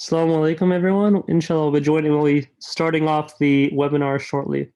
Assalamu alaikum, everyone. Inshallah, we'll be starting off the webinar shortly.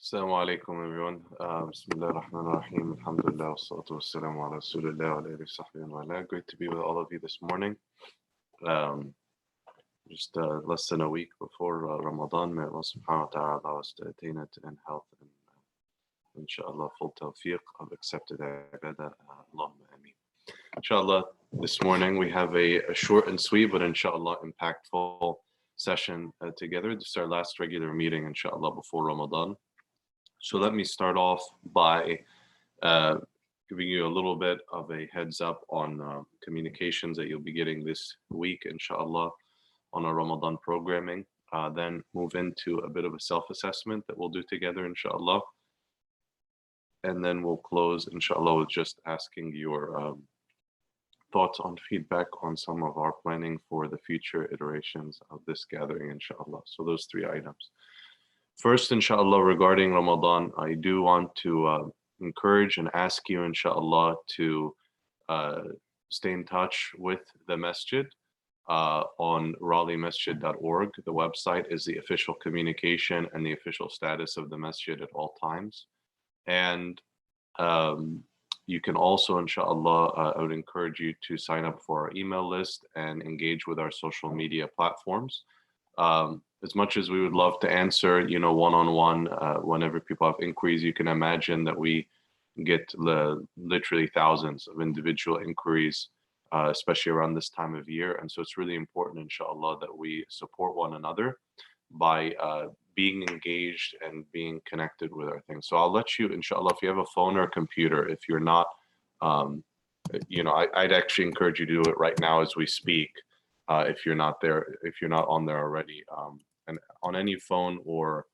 Assalamu alaikum, everyone. Bismillah ar-Rahman ar-Rahim. Alhamdulillah, wa salatu wa salamu ala Rasulillah wa alayhi wa sahbihi wa ala. Great to be with all of you this morning. Just less than a week before Ramadan. May Allah subhanahu wa ta'ala allow us to attain it in health and inshallah full tawfiq of accepted ibadah. Allahumma ameen. Inshallah, this morning we have a short and sweet, but inshallah impactful session together. This is our last regular meeting, inshallah, before Ramadan. So let me start off by giving you a little bit of a heads up on communications that you'll be getting this week, inshallah, on our Ramadan programming. Then move into a bit of a self-assessment that we'll do together, inshallah. And then we'll close, inshallah, with just asking your thoughts on feedback on some of our planning for the future iterations of this gathering, inshallah. So those three items. First, inshallah, regarding Ramadan, I do want to encourage and ask you, inshallah, to stay in touch with the masjid on raleighmasjid.org. The website is the official communication and the official status of the masjid at all times. And you can also, inshallah, I would encourage you to sign up for our email list and engage with our social media platforms. As much as we would love to answer, one-on-one, whenever people have inquiries, you can imagine that we get literally thousands of individual inquiries, especially around this time of year. And so it's really important, inshallah, that we support one another by being engaged and being connected with our things. So I'll let you, inshallah, if you have a phone or a computer, if you're not, I'd actually encourage you to do it right now as we speak. If you're not there, if you're not on there already. And on any phone or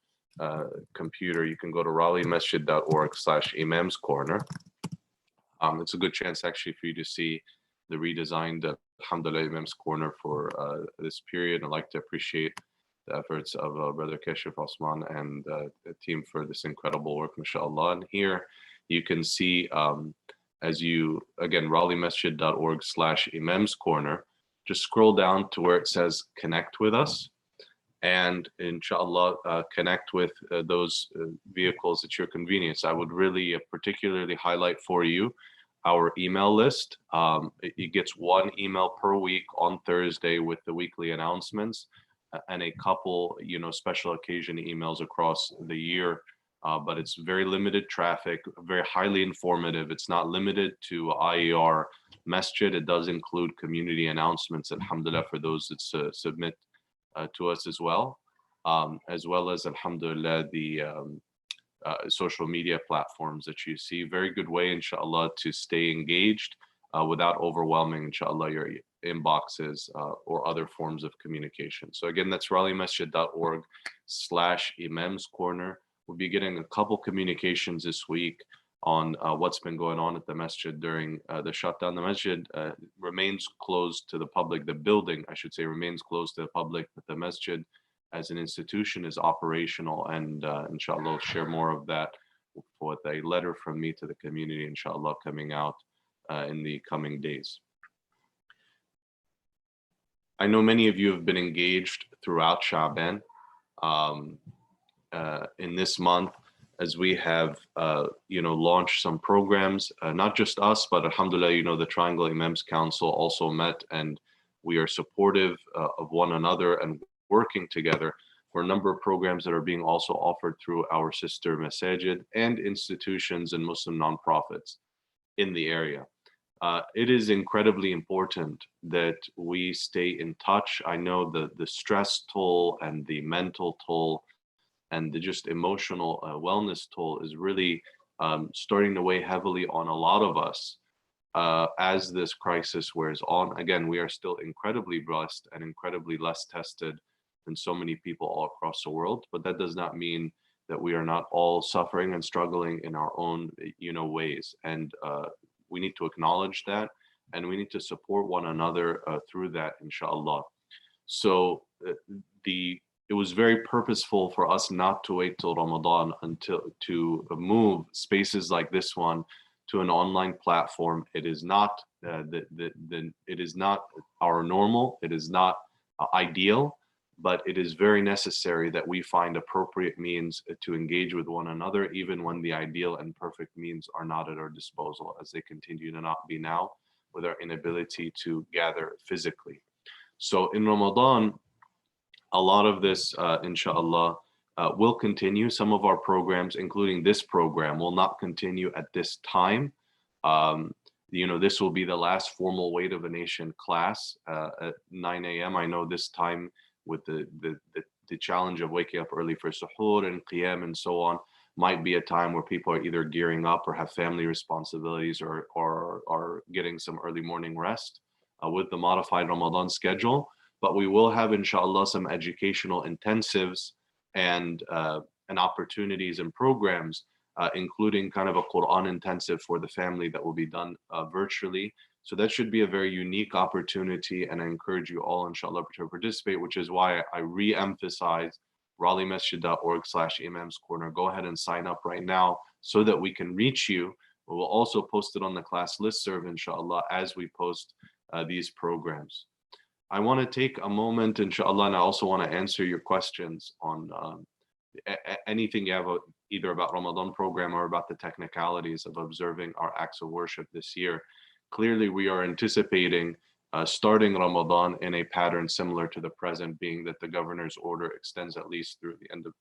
computer, you can go to raleighmasjid.org/Imam's Corner. It's a good chance actually for you to see the redesigned Alhamdulillah Imam's Corner for this period. I'd like to appreciate the efforts of Brother Kashif Osman and the team for this incredible work, mashallah. And here you can see, again, raleighmasjid.org/Imam's Corner. Just scroll down to where it says connect with us, and inshallah connect with those vehicles at your convenience. I would really particularly highlight for you our email list. It gets one email per week on Thursday with the weekly announcements. and a couple, special occasion emails across the year. But it's very limited traffic, very highly informative. It's not limited to IER Masjid. It does include community announcements, alhamdulillah, for those that submit to us as well as, alhamdulillah, the social media platforms that you see. Very good way, inshallah, to stay engaged without overwhelming, inshallah, your inboxes or other forms of communication. So again, that's rallymasjid.org/Imams Corner. We'll be getting a couple communications this week on what's been going on at the masjid during the shutdown. The masjid remains closed to the public. The building, I should say, remains closed to the public, but the masjid as an institution is operational, and inshallah, I'll share more of that with a letter from me to the community, inshallah, coming out in the coming days. I know many of you have been engaged throughout Sha'ban in this month, as we have launched some programs, not just us, but alhamdulillah, the Triangle Imams Council also met, and we are supportive of one another and working together for a number of programs that are being also offered through our sister masajid and institutions and Muslim nonprofits in the area. It is incredibly important that we stay in touch. I know the stress toll and the mental toll and the just emotional wellness toll is really starting to weigh heavily on a lot of us as this crisis wears on. Again, we are still incredibly blessed and incredibly less tested than so many people all across the world, but that does not mean that we are not all suffering and struggling in our own ways. And we need to acknowledge that, and we need to support one another through that, inshallah. So it was very purposeful for us not to wait till Ramadan to move spaces like this one to an online platform. It is not it is not our normal. It is not ideal, but it is very necessary that we find appropriate means to engage with one another, even when the ideal and perfect means are not at our disposal, as they continue to not be now with our inability to gather physically. So in Ramadan, a lot of this, inshallah, will continue. Some of our programs, including this program, will not continue at this time. This will be the last formal Weight of a Nation class at 9 a.m. I know this time, with the challenge of waking up early for suhoor and qiyam and so on, might be a time where people are either gearing up or have family responsibilities or are getting some early morning rest with the modified Ramadan schedule. But we will have, inshallah, some educational intensives and opportunities and programs, including kind of a Quran intensive for the family that will be done virtually. So that should be a very unique opportunity, and I encourage you all, inshallah, to participate, which is why I re-emphasize rallymasjid.org/Imams Corner. Go ahead and sign up right now so that we can reach you. We will also post it on the class listserv, inshallah, as we post these programs. I want to take a moment, inshallah, and I also want to answer your questions on anything you have either about Ramadan program or about the technicalities of observing our acts of worship this year. Clearly, we are anticipating starting Ramadan in a pattern similar to the present, being that the governor's order extends at least through the end of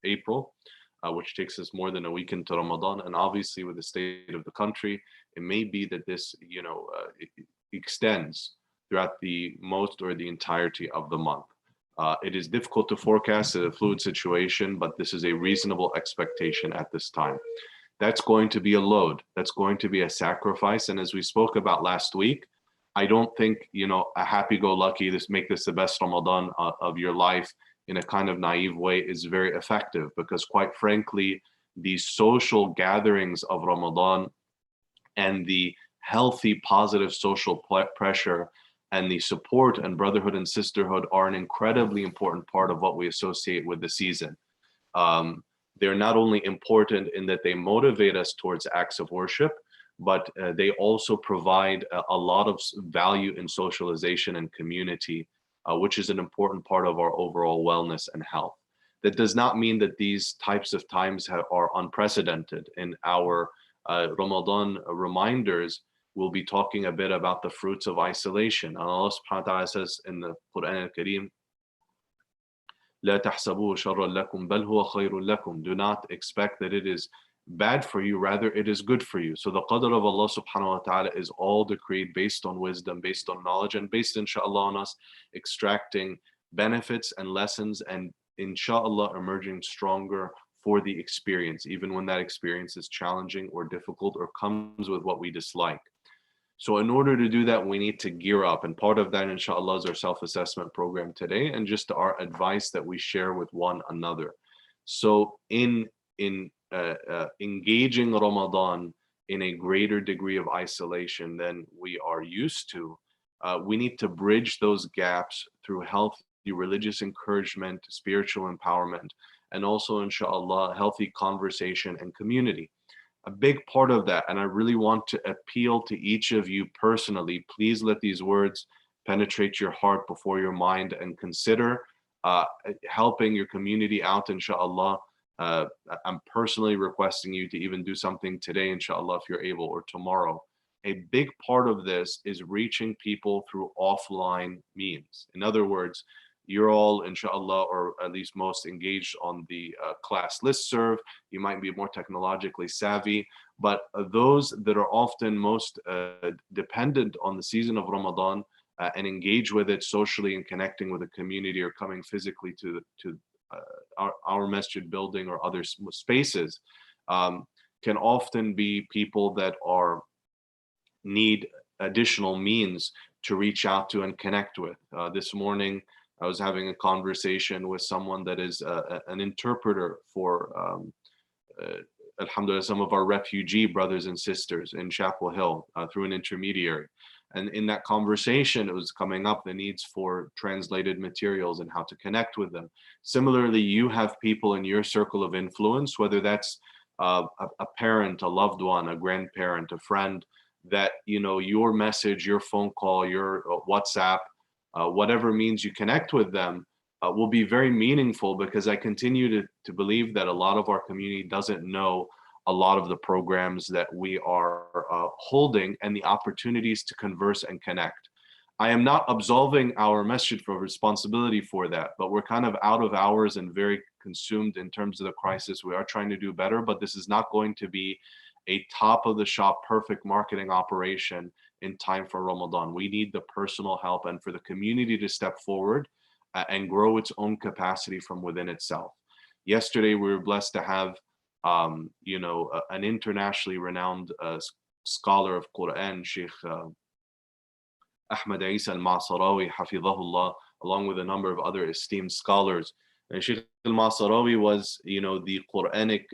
April, which takes us more than a week into Ramadan. And obviously, with the state of the country, it may be that this, it extends throughout the most or the entirety of the month. It is difficult to forecast a fluid situation, but this is a reasonable expectation at this time. That's going to be a load. That's going to be a sacrifice. And as we spoke about last week, I don't think, a happy-go-lucky, make this the best Ramadan of your life in a kind of naive way is very effective, because quite frankly, the social gatherings of Ramadan and the healthy, positive social pressure and the support and brotherhood and sisterhood are an incredibly important part of what we associate with the season. They're not only important in that they motivate us towards acts of worship, but they also provide a lot of value in socialization and community, which is an important part of our overall wellness and health. That does not mean that these types of times are unprecedented. In our Ramadan reminders, we'll be talking a bit about the fruits of isolation. And Allah subhanahu wa ta'ala says in the Quran al-Kareem, لا تحسبوه شرا لكم بل هو خير لكم. Do not expect that it is bad for you, rather it is good for you. So the qadr of Allah subhanahu wa ta'ala is all decreed based on wisdom, based on knowledge, and based inshallah on us extracting benefits and lessons, and inshallah emerging stronger for the experience, even when that experience is challenging or difficult or comes with what we dislike. So in order to do that, we need to gear up. And part of that, inshallah, is our self-assessment program today, and just our advice that we share with one another. So in engaging Ramadan in a greater degree of isolation than we are used to, we need to bridge those gaps through healthy religious encouragement, spiritual empowerment, and also, inshallah, healthy conversation and community. A big part of that, and I really want to appeal to each of you personally, please let these words penetrate your heart before your mind, and consider helping your community out, inshallah. I'm personally requesting you to even do something today, inshallah, if you're able, or tomorrow. A big part of this is reaching people through offline means. In other words, you're all, inshallah, or at least most, engaged on the class listserv. You might be more technologically savvy, but those that are often most dependent on the season of Ramadan and engage with it socially and connecting with the community, or coming physically to our masjid building or other spaces, can often be people that need additional means to reach out to and connect with. This morning, I was having a conversation with someone that is an interpreter for, alhamdulillah, some of our refugee brothers and sisters in Chapel Hill through an intermediary. And in that conversation, it was coming up the needs for translated materials and how to connect with them. Similarly, you have people in your circle of influence, whether that's a parent, a loved one, a grandparent, a friend, that, you know, your message, your phone call, your WhatsApp, whatever means you connect with them, will be very meaningful, because I continue to believe that a lot of our community doesn't know a lot of the programs that we are holding and the opportunities to converse and connect. I am not absolving our masjid for responsibility for that, but we're kind of out of hours and very consumed in terms of the crisis. We are trying to do better, but this is not going to be a top of the shop, perfect marketing operation in time for Ramadan. We need the personal help, and for the community to step forward and grow its own capacity from within itself. Yesterday, we were blessed to have, an internationally renowned scholar of Quran, Sheikh Ahmad Isa al-Ma'sarawi, hafidhahullah, along with a number of other esteemed scholars. And Sheikh al-Ma'sarawi was, the Quranic,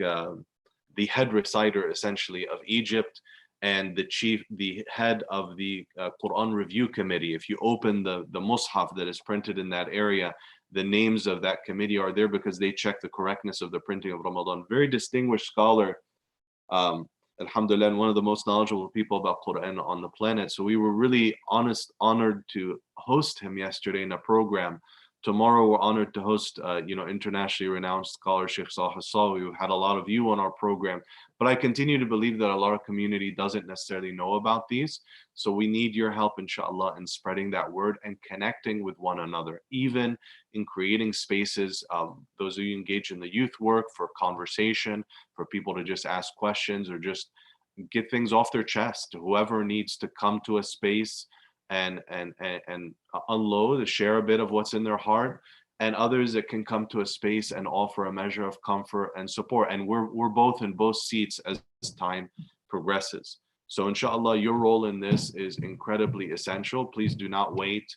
the head reciter, essentially, of Egypt, and the head of the Quran Review Committee. If you open the Mus'haf that is printed in that area, the names of that committee are there because they check the correctness of the printing of Ramadan. Very distinguished scholar, alhamdulillah, and one of the most knowledgeable people about Quran on the planet. So we were really honored to host him yesterday in a program. Tomorrow, we're honored to host, internationally renowned scholar Sheikh Saleh Sawi. We've had a lot of you on our program, but I continue to believe that a lot of community doesn't necessarily know about these. So we need your help, inshallah, in spreading that word and connecting with one another, even in creating spaces. Those of you engaged in the youth work, for conversation, for people to just ask questions or just get things off their chest. Whoever needs to come to a space and unload, to share a bit of what's in their heart, and others that can come to a space and offer a measure of comfort and support. And we're both in both seats as time progresses. So inshallah, your role in this is incredibly essential. Please do not wait,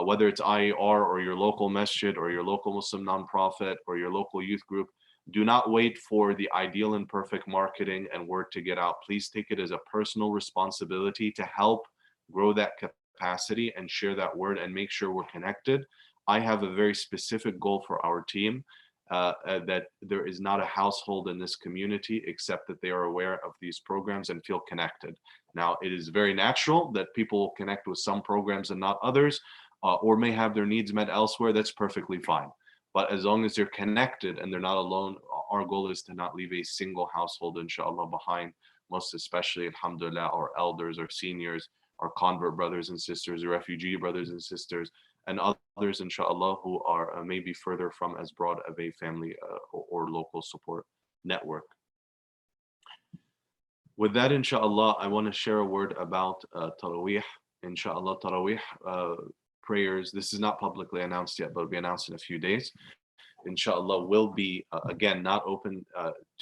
whether it's IAR or your local masjid or your local Muslim nonprofit or your local youth group. Do not wait for the ideal and perfect marketing and word to get out. Please take it as a personal responsibility to help grow that capacity and share that word and make sure we're connected. I have a very specific goal for our team, that there is not a household in this community except that they are aware of these programs and feel connected. Now, it is very natural that people connect with some programs and not others, or may have their needs met elsewhere. That's perfectly fine. But as long as they're connected and they're not alone, our goal is to not leave a single household, inshallah, behind, most especially, alhamdulillah, our elders, our seniors, our convert brothers and sisters, our refugee brothers and sisters, and others, inshallah, who are maybe further from as broad of a family or local support network. With that, inshallah, I want to share a word about Taraweeh. Inshallah, Taraweeh prayers, this is not publicly announced yet, but will be announced in a few days. Inshallah, will be, again, not open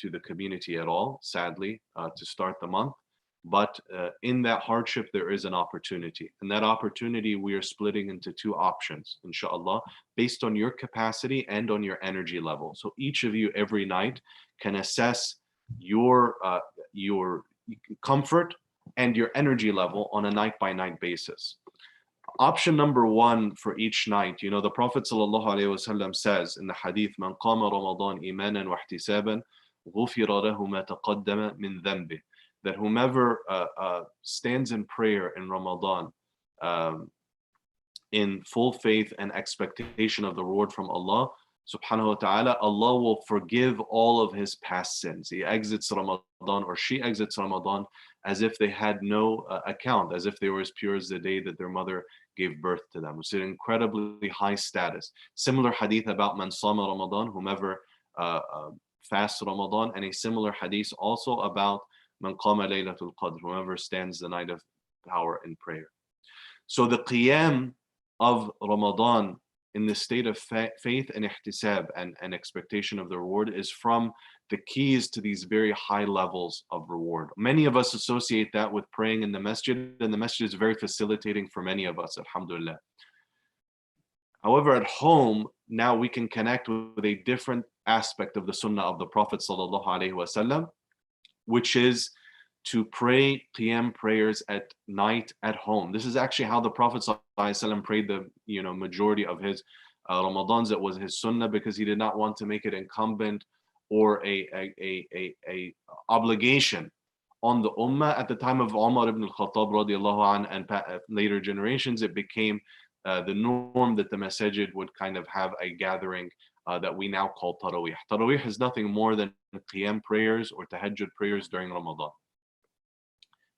to the community at all, sadly, to start the month. But in that hardship, there is an opportunity. And that opportunity, we are splitting into two options, inshallah, based on your capacity and on your energy level. So each of you every night can assess your comfort and your energy level on a night-by-night basis. Option number one for each night, you know, the Prophet ﷺ says in the hadith, "Man qama Ramadan imanan wa ihtisaban, ghufira lahu ma taqaddama min dhanbi." That whomever stands in prayer in Ramadan in full faith and expectation of the reward from Allah subhanahu wa ta'ala, Allah will forgive all of his past sins. He exits Ramadan, or she exits Ramadan, as if they had no account, as if they were as pure as the day that their mother gave birth to them. It's an incredibly high status. Similar hadith about man sama Ramadan, whomever fasts Ramadan, and a similar hadith also about man qama laylatul qadr, whoever stands the night of power in prayer. So the qiyam of Ramadan in the state of faith and ihtisab and expectation of the reward is from the keys to these very high levels of reward. Many of us associate that with praying in the masjid, and the masjid is very facilitating for many of us, alhamdulillah. However, at home, now we can connect with a different aspect of the sunnah of the Prophet sallallahu alaihi wasallam, which is to pray qiyam prayers at night at home. This is actually how the Prophet ﷺ prayed the majority of his Ramadans. It was his sunnah, because he did not want to make it incumbent or a obligation on the ummah. At the time of Umar ibn al-Khattab radiallahu anh, and later generations, it became the norm that the masajid would kind of have a gathering that we now call Taraweeh. Taraweeh is nothing more than qiyam prayers or tahajjud prayers during Ramadan.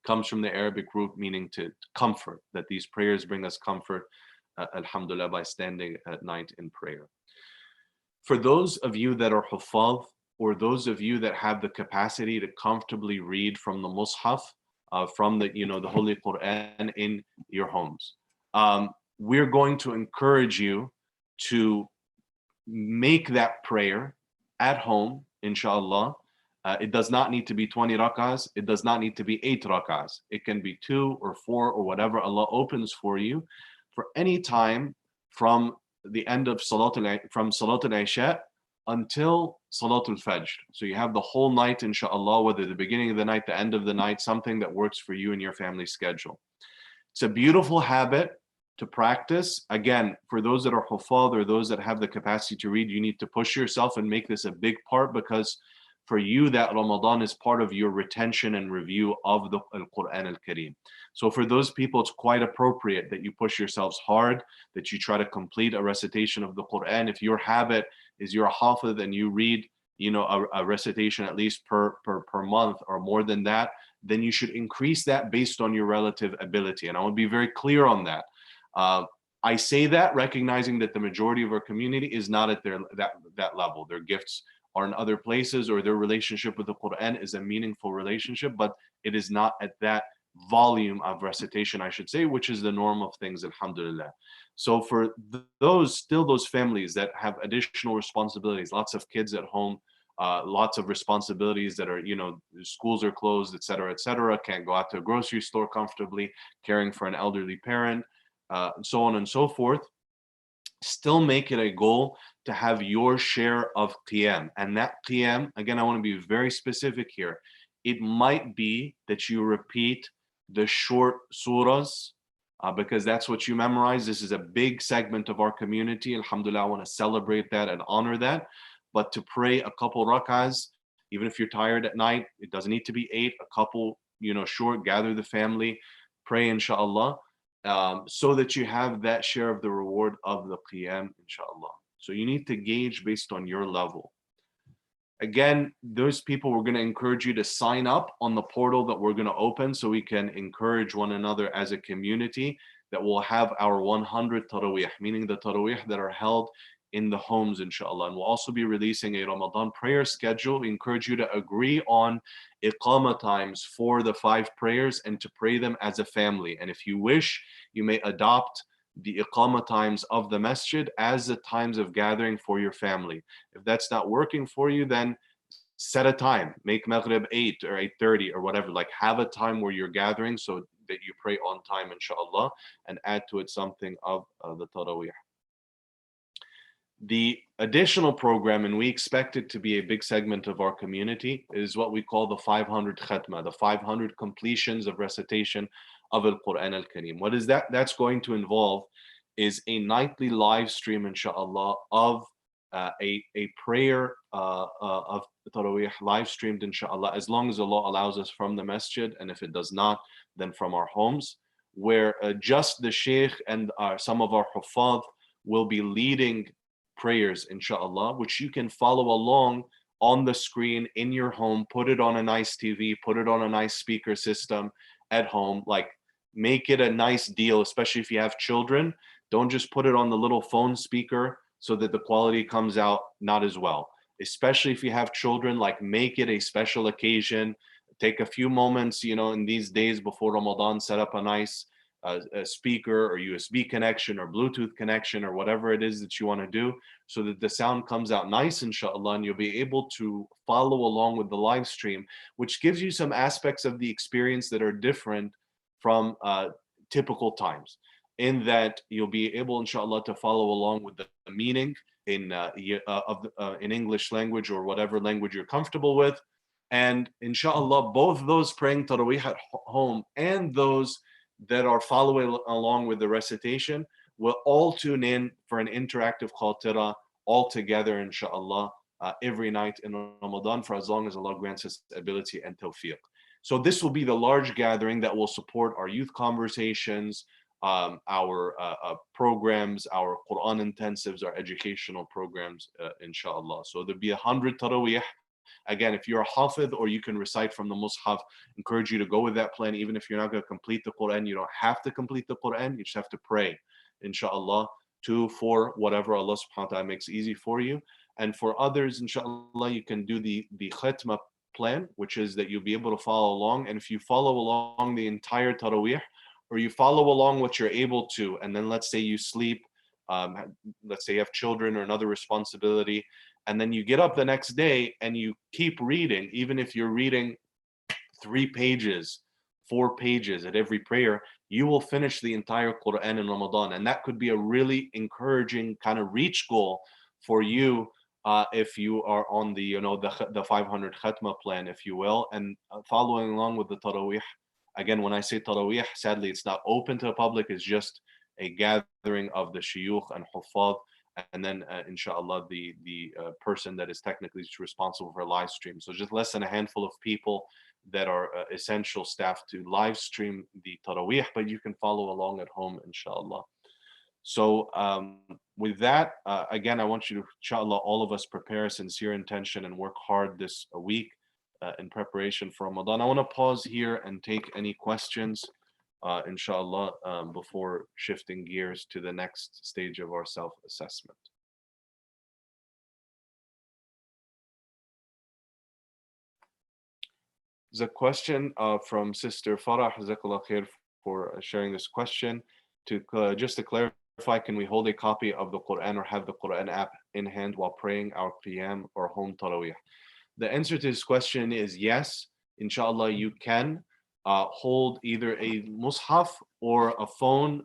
Comes from the Arabic root meaning to comfort, that these prayers bring us comfort, alhamdulillah, by standing at night in prayer. For those of you that are huffaz, or those of you that have the capacity to comfortably read from the Mus'haf, from the Holy Quran in your homes, we're going to encourage you to make that prayer at home, inshallah. It does not need to be 20 rak'ahs. It does not need to be 8 rak'ahs. It can be 2 or 4 or whatever Allah opens for you, for any time from the end of from Salatul Isha until Salatul Fajr. So you have the whole night, inshallah, whether the beginning of the night, the end of the night, something that works for you and your family schedule. It's a beautiful habit to practice. Again, for those that are huffaz or those that have the capacity to read, you need to push yourself and make this a big part, because for you, that Ramadan is part of your retention and review of the Quran al-Kareem. So for those people, it's quite appropriate that you push yourselves hard, that you try to complete a recitation of the Quran. If your habit is you're a hafiz and you read, a recitation at least per month or more than that, then you should increase that based on your relative ability. And I want to be very clear on that. I say that recognizing that the majority of our community is not at that level. Their gifts are in other places, or their relationship with the Quran is a meaningful relationship, but it is not at that volume of recitation, I should say, which is the norm of things, alhamdulillah. So for those families that have additional responsibilities, lots of kids at home, lots of responsibilities that are, schools are closed, et cetera, can't go out to a grocery store comfortably, caring for an elderly parent, so on and so forth, still make it a goal to have your share of qiyam. And that qiyam, again, I want to be very specific here. It might be that you repeat the short surahs, because that's what you memorize. This is a big segment of our community. Alhamdulillah, I want to celebrate that and honor that. But to pray a couple rak'ahs, even if you're tired at night, it doesn't need to be 8, a couple, short, gather the family, pray inshallah, so that you have that share of the reward of the qiyam, inshallah. So you need to gauge based on your level. Again, those people, we're going to encourage you to sign up on the portal that we're going to open, so we can encourage one another as a community that we'll have our 100 Taraweeh, meaning the Taraweeh that are held in the homes, inshallah. And we'll also be releasing a Ramadan prayer schedule. We encourage you to agree on iqama times for the 5 prayers and to pray them as a family. And if you wish, you may adopt the iqama times of the masjid as the times of gathering for your family. If that's not working for you, then set a time. Make Maghrib 8 or 8:30 or whatever. Like, have a time where you're gathering so that you pray on time, inshallah, and add to it something of the Taraweeh. The additional program, and we expect it to be a big segment of our community, is what we call the 500 khatma, the 500 completions of recitation of Al-Quran Al-Kareem. What is that? That's going to involve is a nightly live stream, inshallah, of a prayer of Taraweeh live streamed, inshallah, as long as Allah allows us, from the masjid, and if it does not, then from our homes, where just the sheikh and some of our huffaz will be leading prayers, inshallah, which you can follow along on the screen in your home. Put it on a nice TV, put it on a nice speaker system at home. Like, make it a nice deal, especially if you have children. Don't just put it on the little phone speaker so that the quality comes out not as well. Especially if you have children, like, make it a special occasion. Take a few moments, in these days before Ramadan, set up a nice a speaker or USB connection or Bluetooth connection or whatever it is that you want to do, so that the sound comes out nice, inshallah, and you'll be able to follow along with the live stream, which gives you some aspects of the experience that are different from typical times, in that you'll be able, inshallah, to follow along with the meaning in English language or whatever language you're comfortable with. And inshallah, both those praying Taraweeh at home and those that are following along with the recitation will all tune in for an interactive Qatira all together, inshallah, every night in Ramadan, for as long as Allah grants us ability and tawfiq. So this will be the large gathering that will support our youth conversations, our programs, our Quran intensives, our educational programs, inshallah. So there'll be 100 Taraweeh. Again, if you're a hafidh or you can recite from the Mus'haf, encourage you to go with that plan. Even if you're not going to complete the Quran, you don't have to complete the Quran. You just have to pray, inshallah, 2, 4, whatever Allah subhanahu wa ta'ala makes easy for you. And for others, inshallah, you can do the khatma plan, which is that you'll be able to follow along. And if you follow along the entire Taraweeh, or you follow along what you're able to, and then let's say you sleep, let's say you have children or another responsibility, and then you get up the next day and you keep reading, even if you're reading 3 pages, 4 pages at every prayer, you will finish the entire Quran in Ramadan. And that could be a really encouraging kind of reach goal for you if you are on the, the 500 khatma plan, if you will, and following along with the Taraweeh. Again, when I say Taraweeh, sadly, it's not open to the public. It's just a gathering of the shuyukh and huffaz, and then inshallah the person that is technically responsible for live stream. So just less than a handful of people that are essential staff to live stream the Taraweeh, but you can follow along at home, inshallah. So with that, again, I want you to, inshallah, all of us prepare a sincere intention and work hard this week in preparation for Ramadan. I want to pause here and take any questions, inshallah, before shifting gears to the next stage of our self-assessment. There's a question from Sister Farah, Jazakallah khair for sharing this question. Just to clarify, can we hold a copy of the Quran or have the Quran app in hand while praying our Qiyam or home Taraweeh? The answer to this question is yes. Inshallah, you can hold either a Mus'haf or a phone,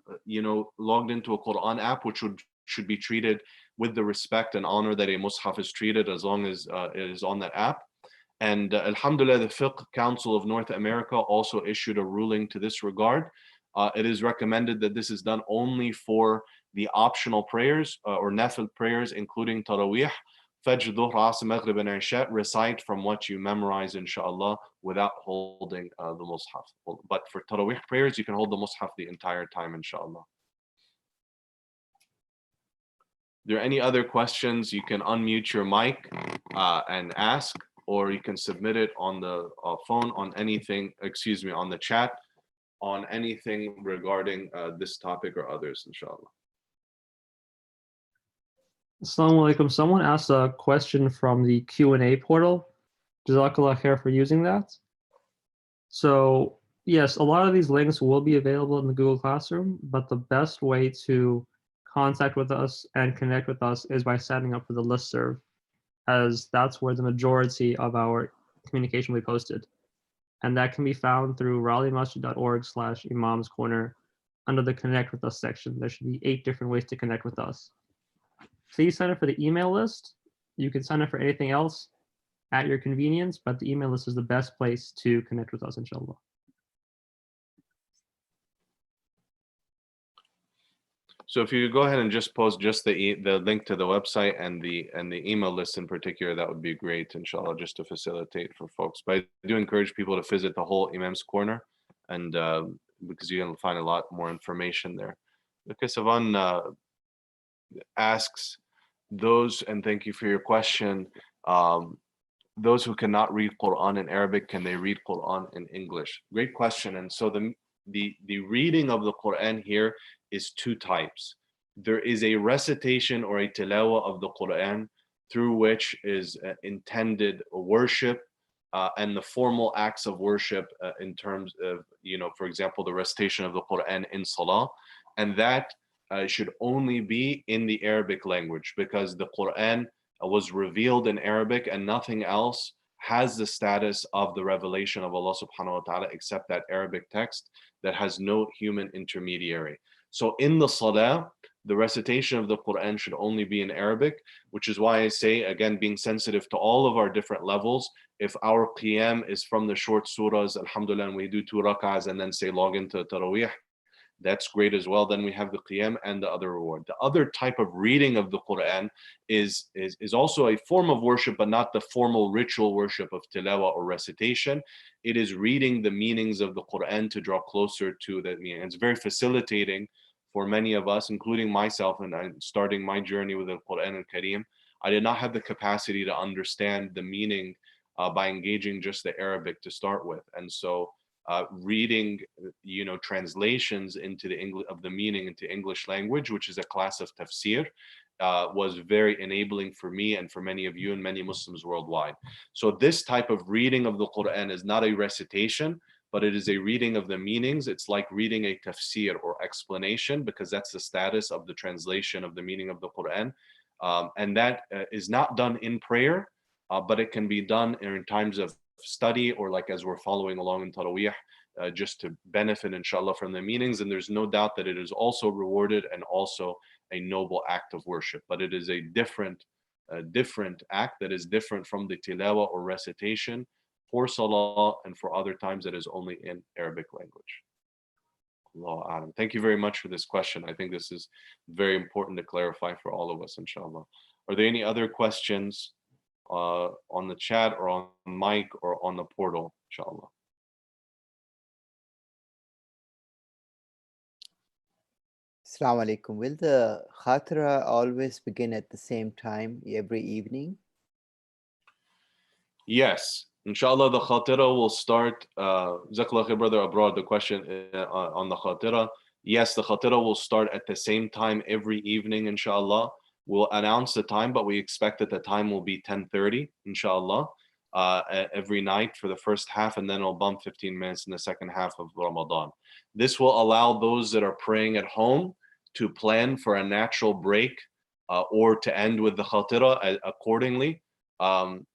logged into a Quran app, which should be treated with the respect and honor that a Mus'haf is treated, as long as it is on that app. And alhamdulillah, the Fiqh Council of North America also issued a ruling to this regard. It is recommended that this is done only for the optional prayers or nafil prayers, including Taraweeh, Fajr, Dhuhr, Asr, Maghrib, and Isha. Recite from what you memorize, inshallah, without holding the Mus'haf. But for Taraweeh prayers, you can hold the Mus'haf the entire time, inshallah. Are there any other questions? You can unmute your mic and ask, or you can submit it on the phone, on anything, on the chat, on anything regarding this topic or others, inshallah. Assalamu alaikum. Someone asked a question from the Q&A portal. Jazakallah khair for using that. So yes, a lot of these links will be available in the Google Classroom, but the best way to contact with us and connect with us is by signing up for the listserv, as that's where the majority of our communication will be posted. And that can be found through raleighmasjid.org/Imam's Corner under the Connect with Us section. There should be 8 different ways to connect with us. Please sign up for the email list. You can sign up for anything else at your convenience, but the email list is the best place to connect with us, inshallah. So if you could go ahead and just post just the link to the website and the email list in particular, that would be great, inshallah, just to facilitate for folks. But I do encourage people to visit the whole Imam's Corner, and because you can find a lot more information there. Okay, Savan asks those, and thank you for your question. Those who cannot read Quran in Arabic, can they read Quran in English? Great question. And so the reading of the Quran here is 2 types. There is a recitation or a tilawah of the Quran through which is intended worship and the formal acts of worship in terms of, for example, the recitation of the Quran in Salah. And that should only be in the Arabic language, because the Quran was revealed in Arabic and nothing else has the status of the revelation of Allah subhanahu wa ta'ala except that Arabic text that has no human intermediary. So in the Salah, the recitation of the Quran should only be in Arabic, which is why I say, again, being sensitive to all of our different levels, if our qiyam is from the short surahs, alhamdulillah, and we do 2 rak'ahs and then say log into Taraweeh, that's great as well. Then we have the qiyam and the other reward. The other type of reading of the Quran is also a form of worship, but not the formal ritual worship of tilawah or recitation. It is reading the meanings of the Quran to draw closer to that meaning. It's very facilitating for many of us, including myself, and I'm starting my journey with the Quran al-Kareem. I did not have the capacity to understand the meaning by engaging just the Arabic to start with. And so reading, translations into the English of the meaning into English language, which is a class of tafsir, was very enabling for me and for many of you and many Muslims worldwide. So this type of reading of the Quran is not a recitation, but it is a reading of the meanings. It's like reading a tafsir or explanation, because that's the status of the translation of the meaning of the Quran. And that is not done in prayer, but it can be done in times of study, or like as we're following along in Taraweeh, just to benefit, inshallah, from the meanings. And there's no doubt that it is also rewarded and also a noble act of worship, but it is a different act that is different from the tilawah or recitation for salah, and for other times that is only in Arabic language. Allahu a'lam. Thank you very much for this question. I think this is very important to clarify for all of us, inshallah. Are there any other questions on the chat or on mic or on the portal, inshallah? Assalamu alaikum. Will the khatira always begin at the same time every evening? Yes, inshallah, the khatira will start. Jazakallah khair, brother abroad, the question on the khatira. Yes, the khatira will start at the same time every evening, inshallah. We'll announce the time, but we expect that the time will be 10:30, inshallah, every night for the first half, and then it'll bump 15 minutes in the second half of Ramadan. This will allow those that are praying at home to plan for a natural break or to end with the khatira accordingly,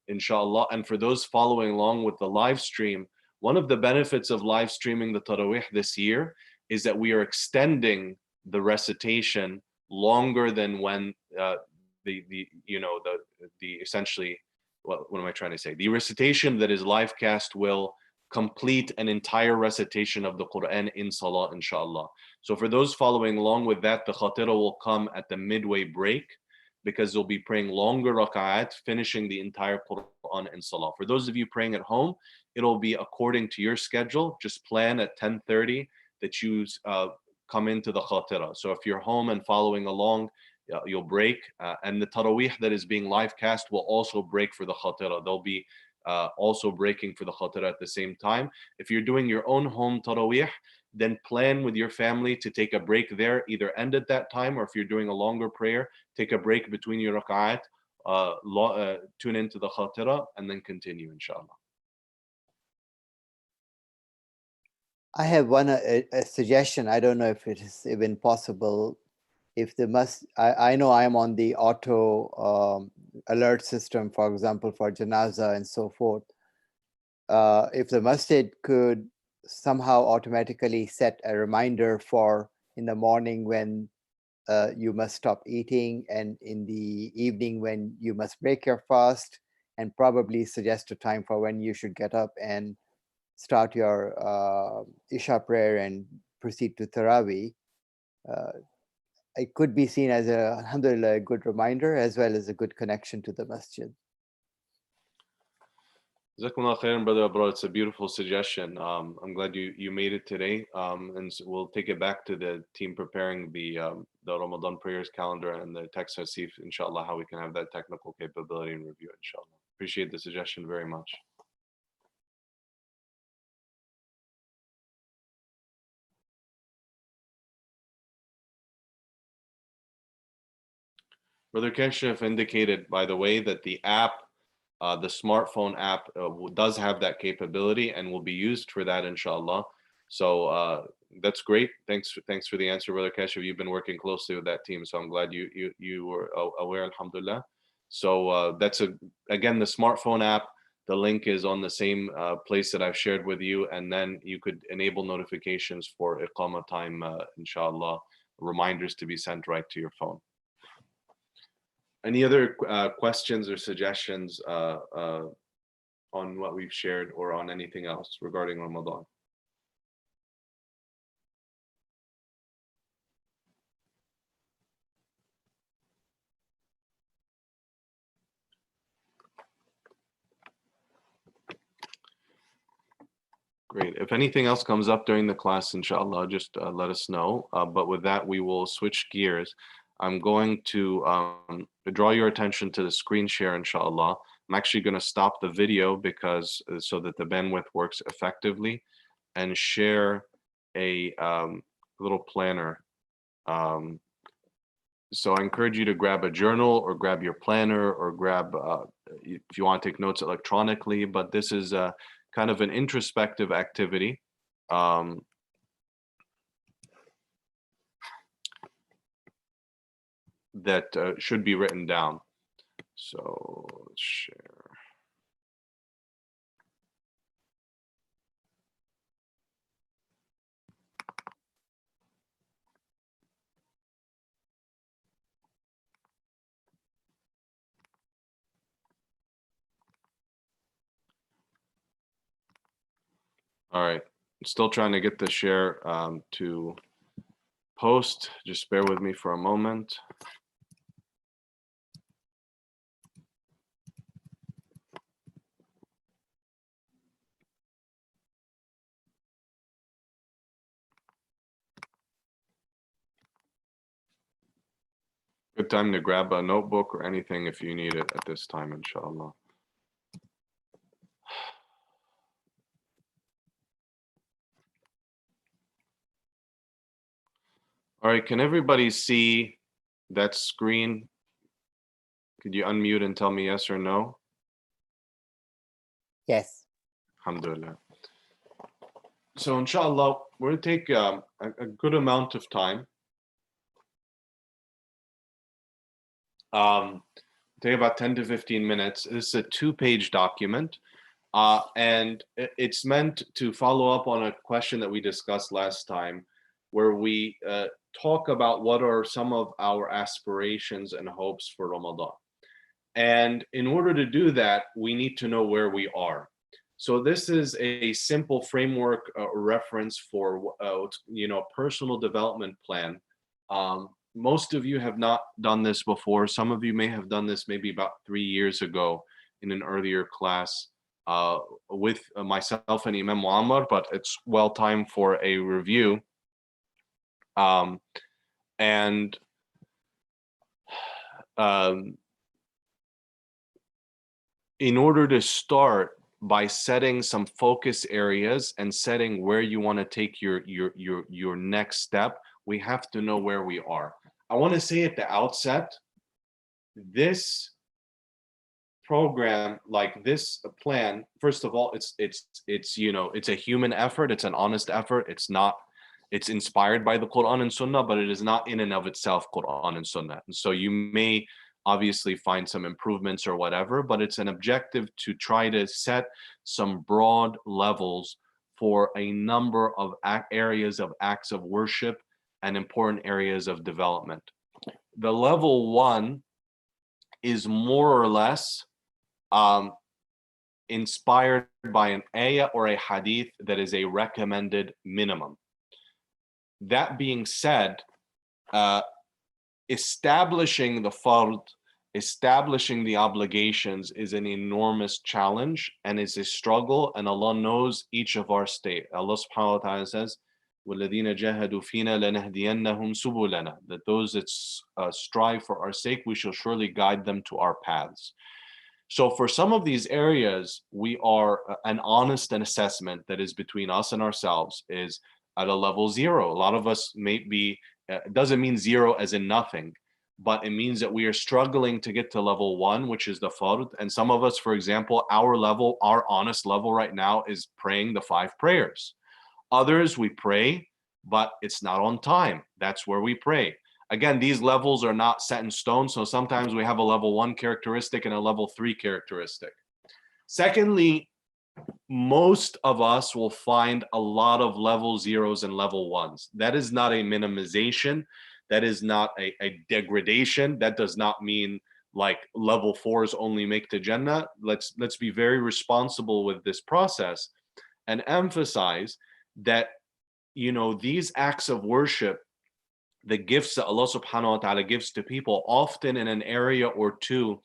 inshallah. And for those following along with the live stream, one of the benefits of live streaming the Taraweeh this year is that we are extending the recitation longer than when essentially, what am I trying to say? The recitation that is live cast will complete an entire recitation of the Quran in Salah, inshallah. So for those following along with that, the khatira will come at the midway break, because they'll be praying longer rak'at, finishing the entire Quran in Salah. For those of you praying at home, it'll be according to your schedule. Just plan at 10:30 that you come into the khatira. So if you're home and following along, you'll break. And the Taraweeh that is being live cast will also break for the khatira. They'll be also breaking for the khatira at the same time. If you're doing your own home Taraweeh, then plan with your family to take a break there, either end at that time, or if you're doing a longer prayer, take a break between your rak'at, tune into the khatira, and then continue, inshallah. I have a suggestion. I don't know if it is even possible. If the I know I am on the auto alert system, for example, for janaza and so forth. If the masjid could somehow automatically set a reminder for in the morning when you must stop eating, and in the evening when you must break your fast, and probably suggest a time for when you should get up and start your Isha prayer and proceed to Taraweeh. It could be seen as alhamdulillah, a good reminder as well as a good connection to the masjid. Jazakumullah khairan, brother abroad. It's a beautiful suggestion. I'm glad you made it today, and so we'll take it back to the team preparing the Ramadan prayers calendar and the text hasif, inshallah, how we can have that technical capability and review, inshallah. Appreciate the suggestion very much. Brother Keshif indicated, by the way, that the app, the smartphone app, does have that capability and will be used for that, inshallah. So that's great. Thanks for the answer, Brother Keshif. You've been working closely with that team, so I'm glad you were aware, alhamdulillah. So that's again the smartphone app. The link is on the same place that I've shared with you, and then you could enable notifications for Iqamah time, inshallah, reminders to be sent right to your phone. Any other questions or suggestions on what we've shared or on anything else regarding Ramadan? Great. If anything else comes up during the class, inshallah, just let us know. But with that, we will switch gears. I'm going to draw your attention to the screen share, inshallah. I'm actually going to stop the video because so that the bandwidth works effectively, and share a little planner. So I encourage you to grab a journal or grab your planner or grab, if you want to take notes electronically, but this is kind of an introspective activity. That should be written down. So let's share. All right, I'm still trying to get the share to post. Just bear with me for a moment. Good time to grab a notebook or anything if you need it at this time, inshallah. All right, can everybody see that screen? Could you unmute and tell me yes or no? Yes. Alhamdulillah. So inshallah, we're going to take a good amount of time. Take about 10 to 15 minutes. This is a 2-page document. And it's meant to follow up on a question that we discussed last time, where we talk about what are some of our aspirations and hopes for Ramadan. And in order to do that, we need to know where we are. So this is a simple framework reference for personal development plan. Most of you have not done this before. Some of you may have done this maybe about 3 years ago in an earlier class with myself and Imam Muammar, but it's well timed for a review. In order to start by setting some focus areas and setting where you want to take your next step, we have to know where we are. I want to say at the outset, this program, like this plan, first of all, it's you know, it's a human effort, it's an honest effort, it's inspired by the Quran and Sunnah, but it is not in and of itself Quran and Sunnah. And so you may obviously find some improvements or whatever, but it's an objective to try to set some broad levels for a number of areas of acts of worship and important areas of development. The level 1 is more or less inspired by an ayah or a hadith that is a recommended minimum. That being said, establishing the fard, establishing the obligations is an enormous challenge and is a struggle, and Allah knows each of our state. Allah subhanahu wa ta'ala says, وَالَّذِينَ جَاهَدُوا فِينَا لَنَهْدِيَنَّهُمْ سُبُلَنَا, that those that strive for our sake, we shall surely guide them to our paths. So for some of these areas, we are an honest assessment that is between us and ourselves is at a level 0. A lot of us may be, it doesn't mean 0 as in nothing, but it means that we are struggling to get to level 1, which is the fard. And some of us, for example, our honest level right now is praying the 5 prayers. Others, we pray, but it's not on time. That's where we pray. Again, these levels are not set in stone. So sometimes we have a level 1 characteristic and a level 3 characteristic. Secondly, most of us will find a lot of level 0s and level 1s. That is not a minimization. That is not a degradation. That does not mean like level 4s only make to Jannah. Let's be very responsible with this process and emphasize that, you know, these acts of worship, the gifts that Allah subhanahu wa ta'ala gives to people, often in an area or two,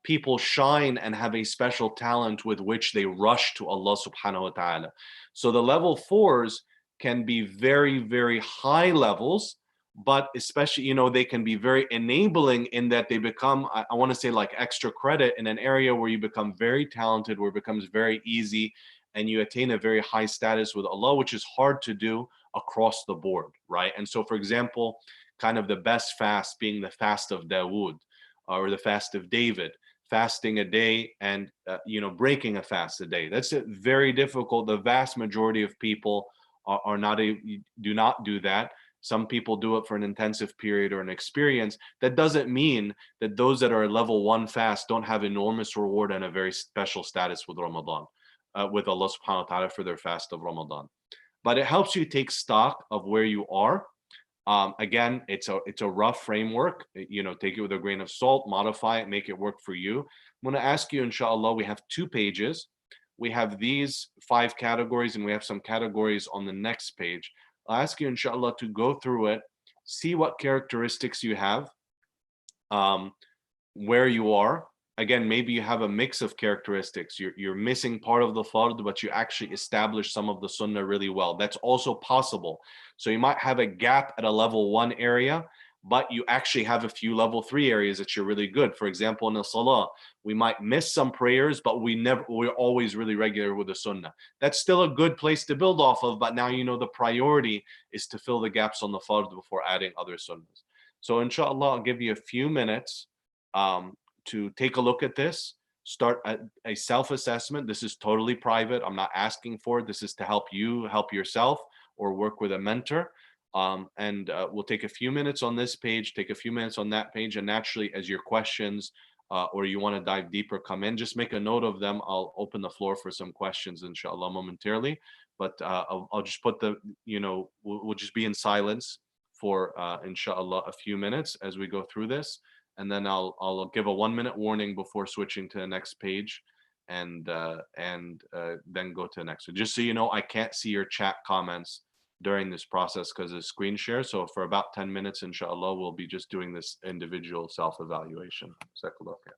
people shine and have a special talent with which they rush to Allah subhanahu wa ta'ala. So the level 4s can be very, very high levels, but especially, you know, they can be very enabling in that they become, I want to say like extra credit in an area where you become very talented, where it becomes very easy and you attain a very high status with Allah, which is hard to do across the board, right? And so, for example, kind of the best fast being the fast of Dawood or the fast of David, fasting a day and, you know, breaking a fast a day. That's very difficult. The vast majority of people do not do that. Some people do it for an intensive period or an experience. That doesn't mean that those that are level 1 fast don't have enormous reward and a very special status with Ramadan, with Allah subhanahu wa ta'ala for their fast of Ramadan. But it helps you take stock of where you are. Again, it's a rough framework. You know, take it with a grain of salt, modify it, make it work for you. I'm going to ask you, inshallah, we have 2 pages. We have these 5 categories and we have some categories on the next page. I'll ask you, inshallah, to go through it, see what characteristics you have, where you are. Again, maybe you have a mix of characteristics. You're missing part of the fard, but you actually establish some of the sunnah really well. That's also possible. So you might have a gap at a level 1 area, but you actually have a few level 3 areas that you're really good. For example, in the salah, we might miss some prayers, but we're always really regular with the sunnah. That's still a good place to build off of, but now you know the priority is to fill the gaps on the fard before adding other sunnahs. So inshallah, I'll give you a few minutes to take a look at this, start a self-assessment. This is totally private. I'm not asking for it. This is to help you help yourself or work with a mentor. We'll take a few minutes on this page, take a few minutes on that page, and naturally, as your questions or you want to dive deeper come in, just make a note of them. I'll open the floor for some questions, inshallah, momentarily. But I'll just put we'll just be in silence for inshallah a few minutes as we go through this, and then I'll give a 1-minute warning before switching to the next page, and then go to the next one. Just so you know, I can't see your chat comments during this process because of screen share. So for about 10 minutes, inshallah, we'll be just doing this individual self-evaluation. Jazakallah khair.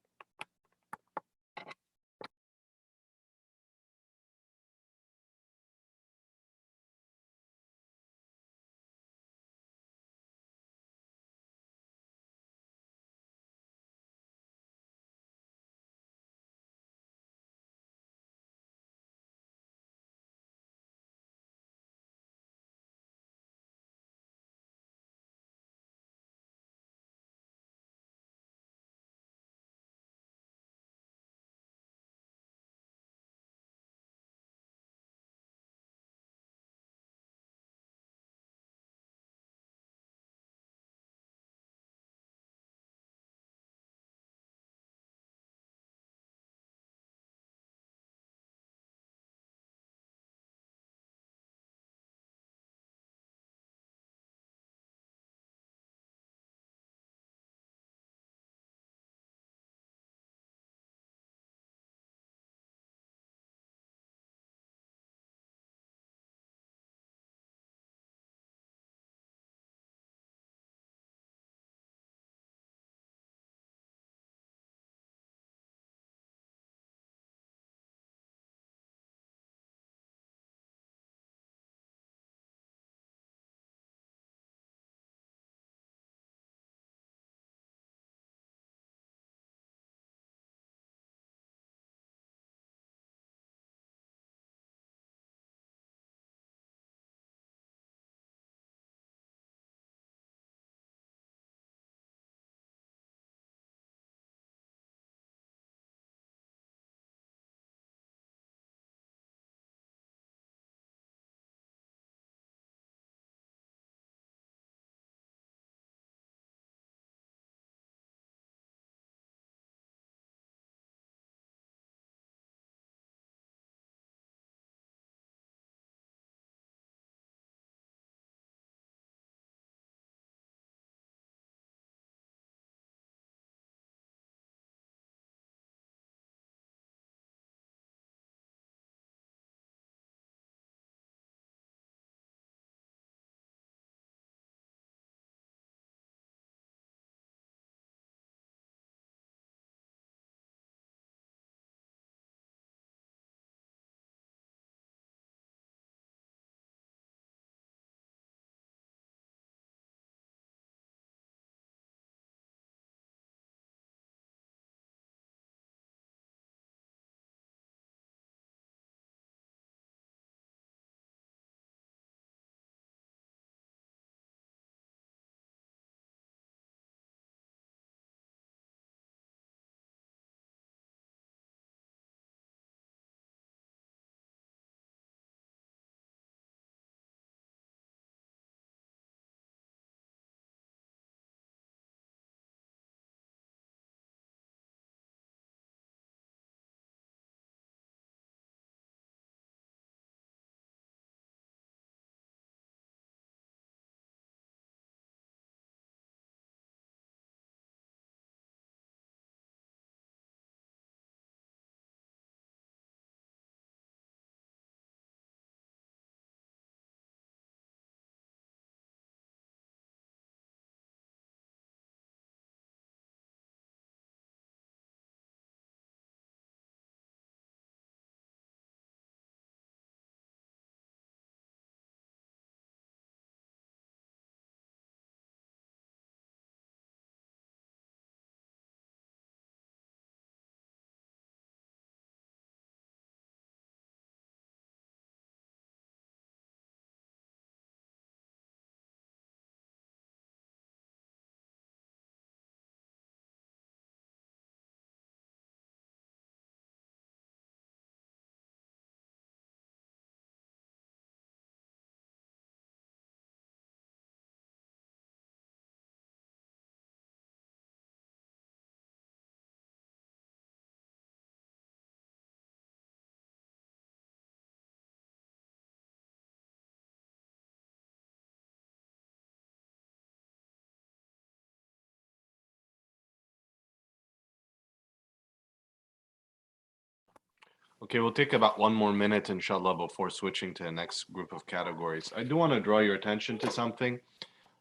Okay, we'll take about 1 more minute, inshallah, before switching to the next group of categories. I do want to draw your attention to something.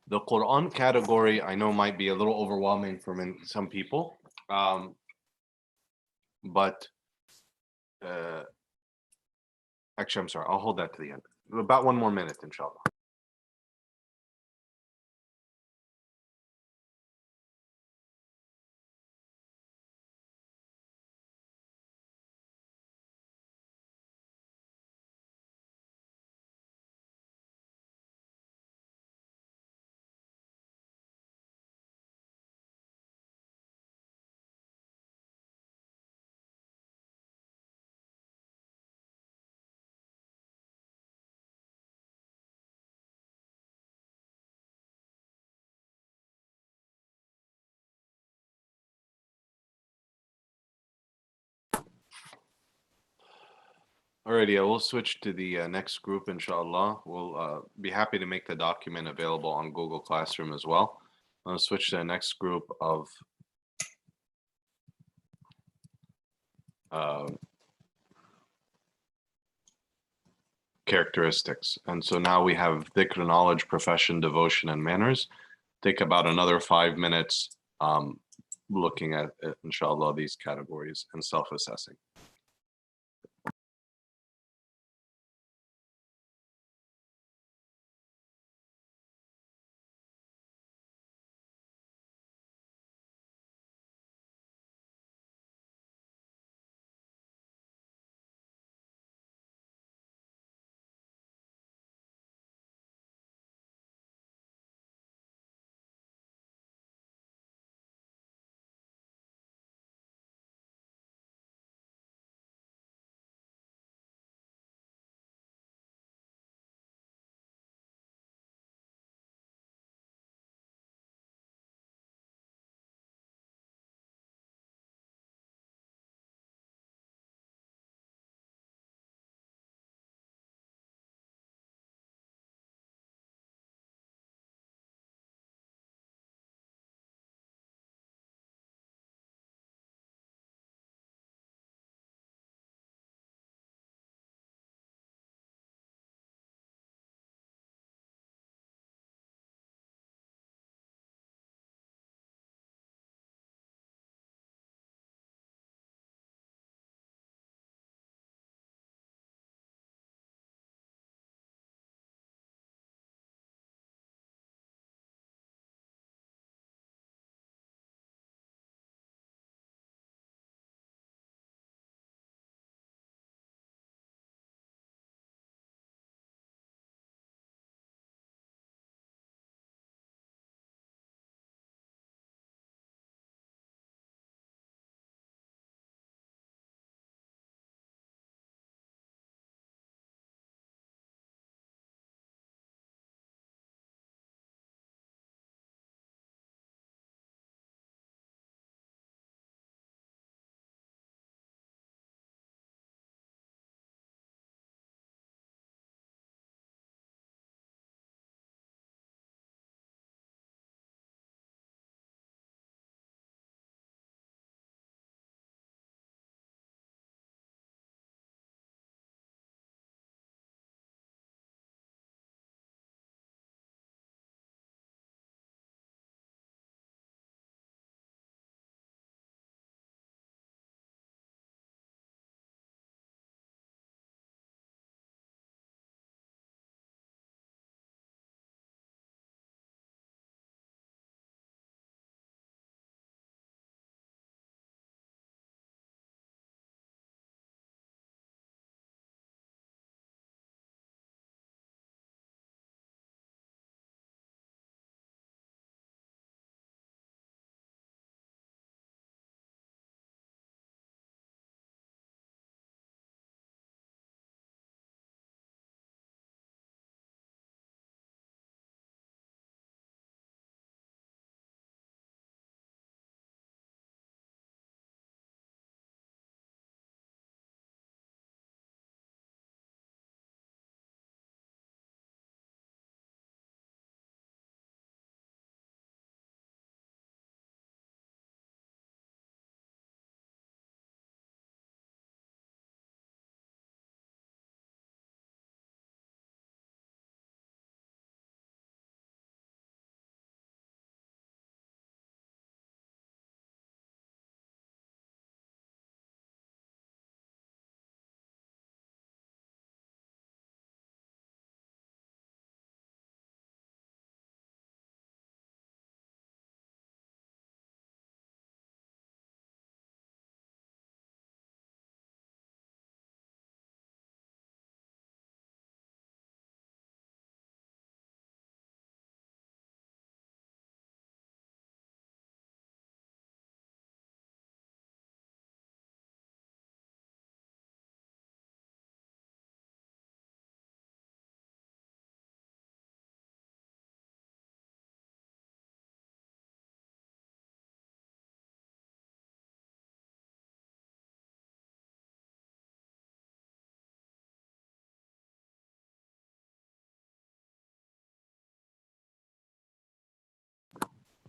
The Quran category, I know, might be a little overwhelming for some people, but actually, I'm sorry, I'll hold that to the end. About 1 more minute, inshallah. Alrighty, I will switch to the next group, inshallah. We'll be happy to make the document available on Google Classroom as well. I'll switch to the next group of characteristics. And so now we have dhikr, knowledge, profession, devotion, and manners. Take about another 5 minutes looking at, inshallah, these categories and self-assessing.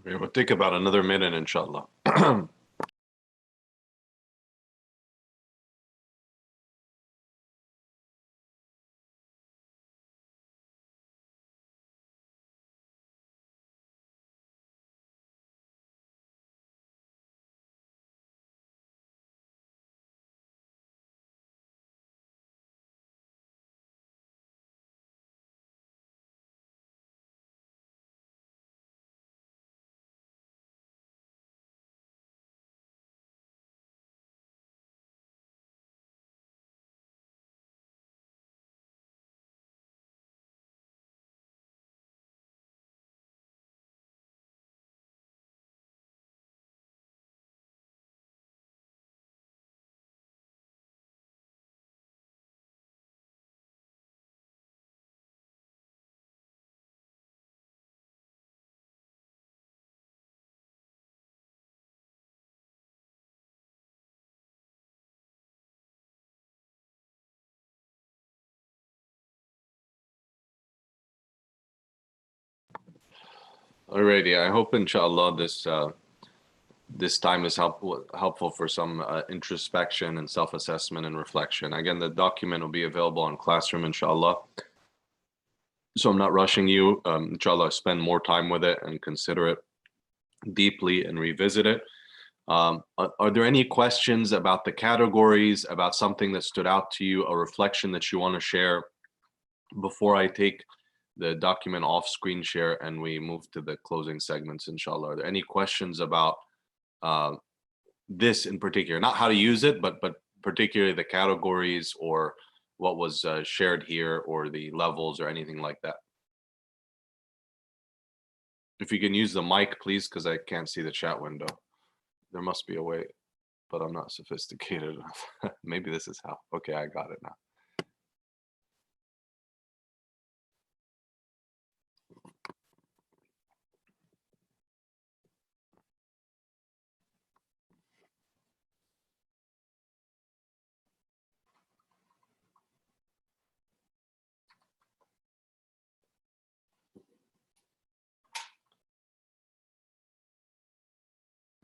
We will take about another minute, inshallah. Alrighty, I hope inshallah this time is helpful for some introspection and self-assessment and reflection. Again, the document will be available on Classroom, inshallah. So I'm not rushing you. Inshallah, spend more time with it and consider it deeply and revisit it. Are there any questions about the categories, about something that stood out to you, a reflection that you want to share before I take the document off screen share and we move to the closing segments, inshallah? Are there any questions about this in particular? Not how to use it, but particularly the categories or what was shared here or the levels or anything like that? If you can use the mic, please, because I can't see the chat window. There must be a way, but I'm not sophisticated enough. Maybe this is how. Okay, I got it now.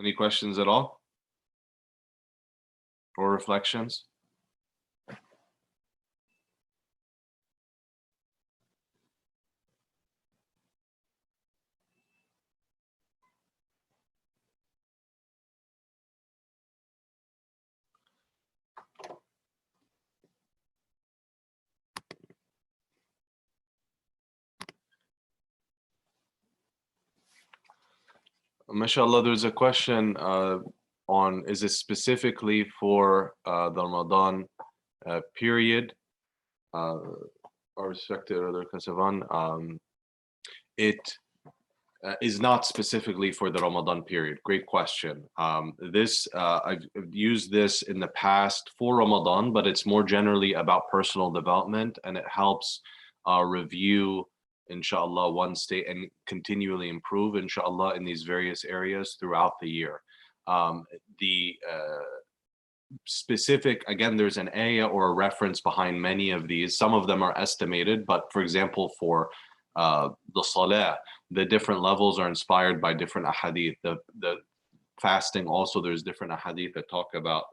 Any questions at all? Or reflections? MashaAllah, there's a question on, is it specifically for the Ramadan period? Our respected Brother Kasavan, it is not specifically for the Ramadan period. Great question. I've used this in the past for Ramadan, but it's more generally about personal development, and it helps review, inshallah, one state and continually improve, inshallah, in these various areas throughout the year. The specific, again, there's an ayah or a reference behind many of these. Some of them are estimated, but for example, for the salah, the different levels are inspired by different ahadith. The fasting also, there's different ahadith that talk about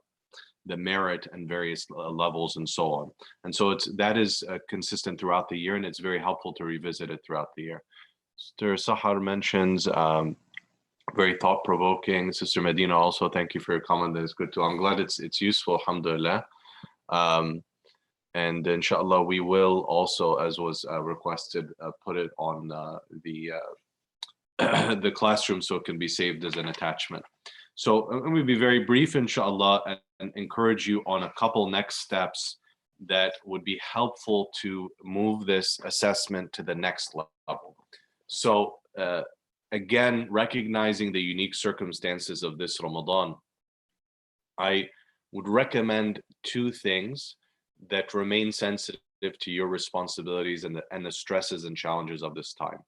the merit and various levels and so on. And so that is consistent throughout the year, and it's very helpful to revisit it throughout the year. Sister Sahar mentions very thought-provoking. Sister Medina also, thank you for your comment. That is good too. I'm glad it's useful, alhamdulillah. And inshallah, we will also, as was requested, put it on the classroom so it can be saved as an attachment. So I'm going to be very brief, inshallah, and encourage you on a couple next steps that would be helpful to move this assessment to the next level. So again, recognizing the unique circumstances of this Ramadan, I would recommend two things that remain sensitive to your responsibilities and the stresses and challenges of this time.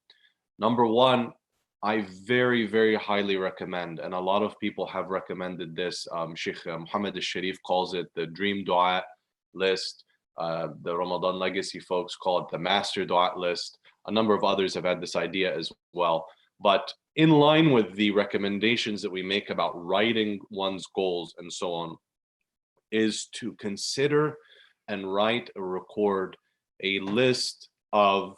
Number one, I very, very highly recommend, and a lot of people have recommended this, Sheikh Muhammad al-Sharif calls it the Dream Dua list. The Ramadan Legacy folks call it the Master Dua list. A number of others have had this idea as well. But in line with the recommendations that we make about writing one's goals and so on, is to consider and write or record a list of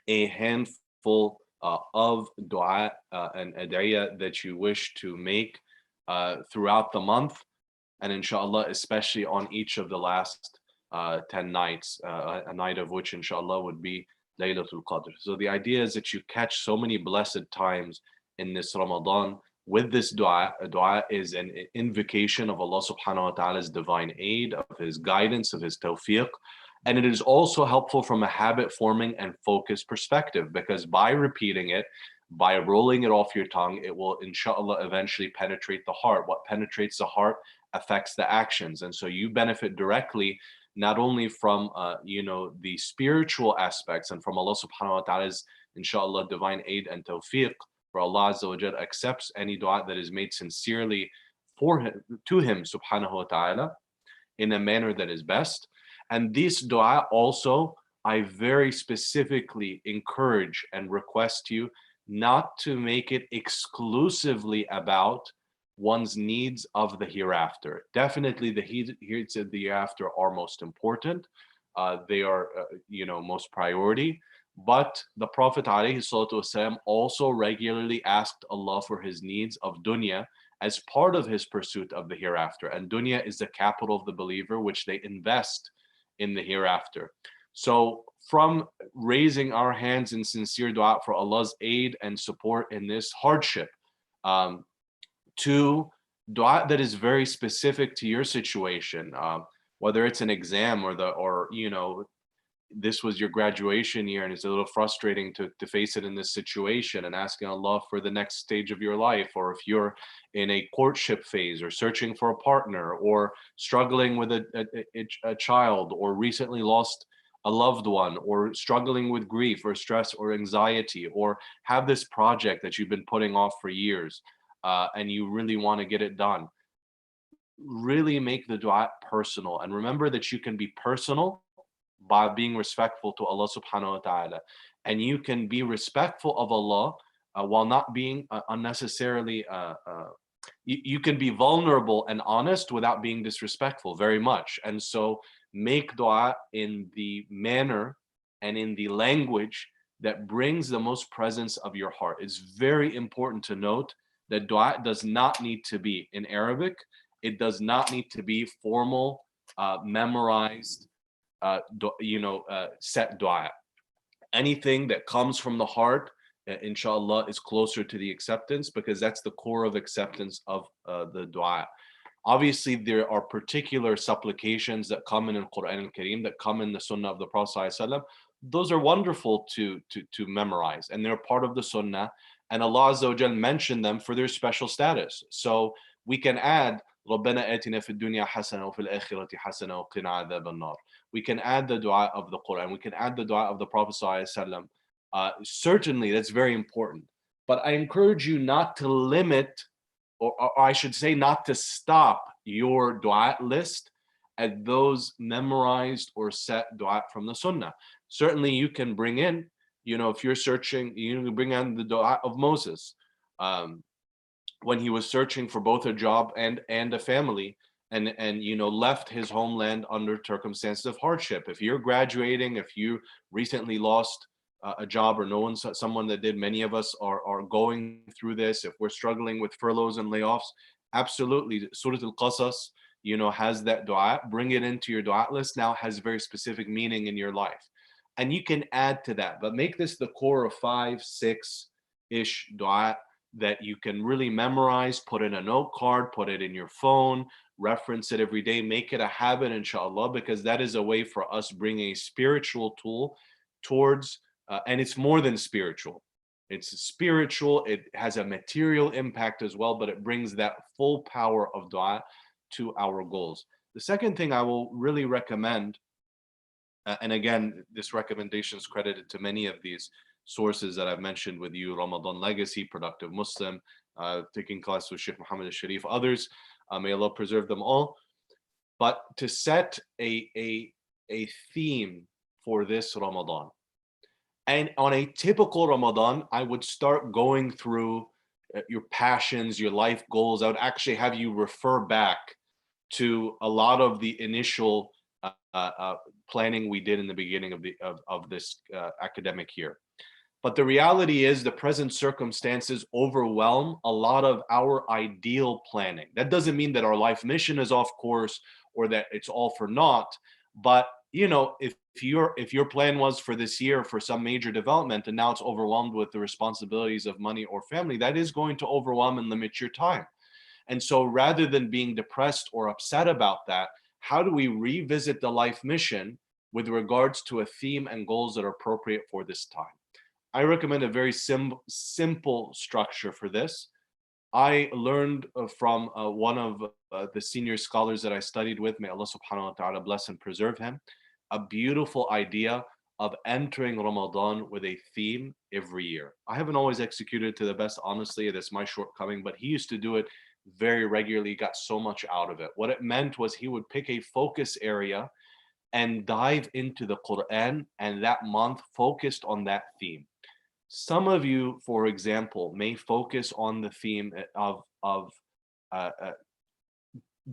a handful of dua and ad'iyah that you wish to make throughout the month, and inshallah, especially on each of the last 10 nights, a night of which inshallah would be Laylatul Qadr. So the idea is that you catch so many blessed times in this Ramadan with this dua. A dua is an invocation of Allah subhanahu wa ta'ala's divine aid, of his guidance, of his tawfiq. And it is also helpful from a habit forming and focus perspective, because by repeating it, by rolling it off your tongue, it will inshallah eventually penetrate the heart. What penetrates the heart affects the actions. And so you benefit directly not only from the spiritual aspects and from Allah subhanahu wa ta'ala's inshallah divine aid and tawfiq, for Allah Azza wa Jal accepts any dua that is made sincerely for him, to him subhanahu wa ta'ala, in a manner that is best. And this dua also, I very specifically encourage and request you not to make it exclusively about one's needs of the hereafter. Definitely the needs of the hereafter are most important. They are, most priority. But the Prophet ﷺ also regularly asked Allah for his needs of dunya as part of his pursuit of the hereafter. And dunya is the capital of the believer, which they invest in the hereafter. So from raising our hands in sincere dua for Allah's aid and support in this hardship, to dua that is very specific to your situation, whether it's an exam or this was your graduation year and it's a little frustrating to face it in this situation, and asking Allah for the next stage of your life, or if you're in a courtship phase or searching for a partner, or struggling with a child, or recently lost a loved one, or struggling with grief or stress or anxiety, or have this project that you've been putting off for years and you really want to get it done. Really make the dua personal, and remember that you can be personal by being respectful to Allah subhanahu wa ta'ala, and you can be respectful of Allah while not being unnecessarily you can be vulnerable and honest without being disrespectful very much. And so make dua in the manner and in the language that brings the most presence of your heart. It's very important to note that dua does not need to be in Arabic. It does not need to be formal, memorized, set dua. Anything that comes from the heart, inshallah, is closer to the acceptance, because that's the core of acceptance of the dua. Obviously, there are particular supplications that come in the Quran al-Kareem, that come in the Sunnah of the Prophet ﷺ. Those are wonderful to memorize, and they're part of the Sunnah, and Allah Azza wa Jal mentioned them for their special status. So we can add رَبَّنَا آتِنَا فِي الدُّنْيَا حَسَنَةً وَفِي الْآخِرَةِ حَسَنَةً وَقِنَا عَذَابَ النَّارِ. We can add the dua of the Quran. We can add the dua of the Prophet ﷺ. Certainly, that's very important. But I encourage you not to limit, or I should say, not to stop your dua list at those memorized or set dua from the Sunnah. Certainly, you can bring in, if you're searching, you can bring in the dua of Moses when he was searching for both a job and a family, and left his homeland under circumstances of hardship. If you're graduating, if you recently lost a job or know someone that did, many of us are going through this. If we're struggling with furloughs and layoffs, absolutely, Surah Al-Qasas, has that dua. Bring it into your dua list. Now has very specific meaning in your life, and you can add to that. But make this the core of 5-6-ish dua that you can really memorize. Put in a note card, put it in your phone, reference it every day. Make it a habit, inshallah, because that is a way for us bringing a spiritual tool towards. And it's more than spiritual. It's spiritual. It has a material impact as well, but it brings that full power of dua to our goals. The second thing I will really recommend, and again, this recommendation is credited to many of these sources that I've mentioned with you: Ramadan Legacy, Productive Muslim, taking class with Sheikh Muhammad al-Sharif, others, may Allah preserve them all. But to set a theme for this Ramadan, And on a typical Ramadan, I would start going through your passions, your life goals. I would actually have you refer back to a lot of the initial planning we did in the beginning of this academic year. But the reality is the present circumstances overwhelm a lot of our ideal planning. That doesn't mean that our life mission is off course or that it's all for naught. But if your plan was for this year for some major development and now it's overwhelmed with the responsibilities of money or family, that is going to overwhelm and limit your time. And so rather than being depressed or upset about that, how do we revisit the life mission with regards to a theme and goals that are appropriate for this time? I recommend a very simple structure for this. I learned from one of the senior scholars that I studied with, may Allah subhanahu wa ta'ala bless and preserve him, a beautiful idea of entering Ramadan with a theme every year. I haven't always executed it to the best, honestly, that's my shortcoming, but he used to do it very regularly, got so much out of it. What it meant was he would pick a focus area and dive into the Quran, and that month focused on that theme. Some of you, for example, may focus on the theme of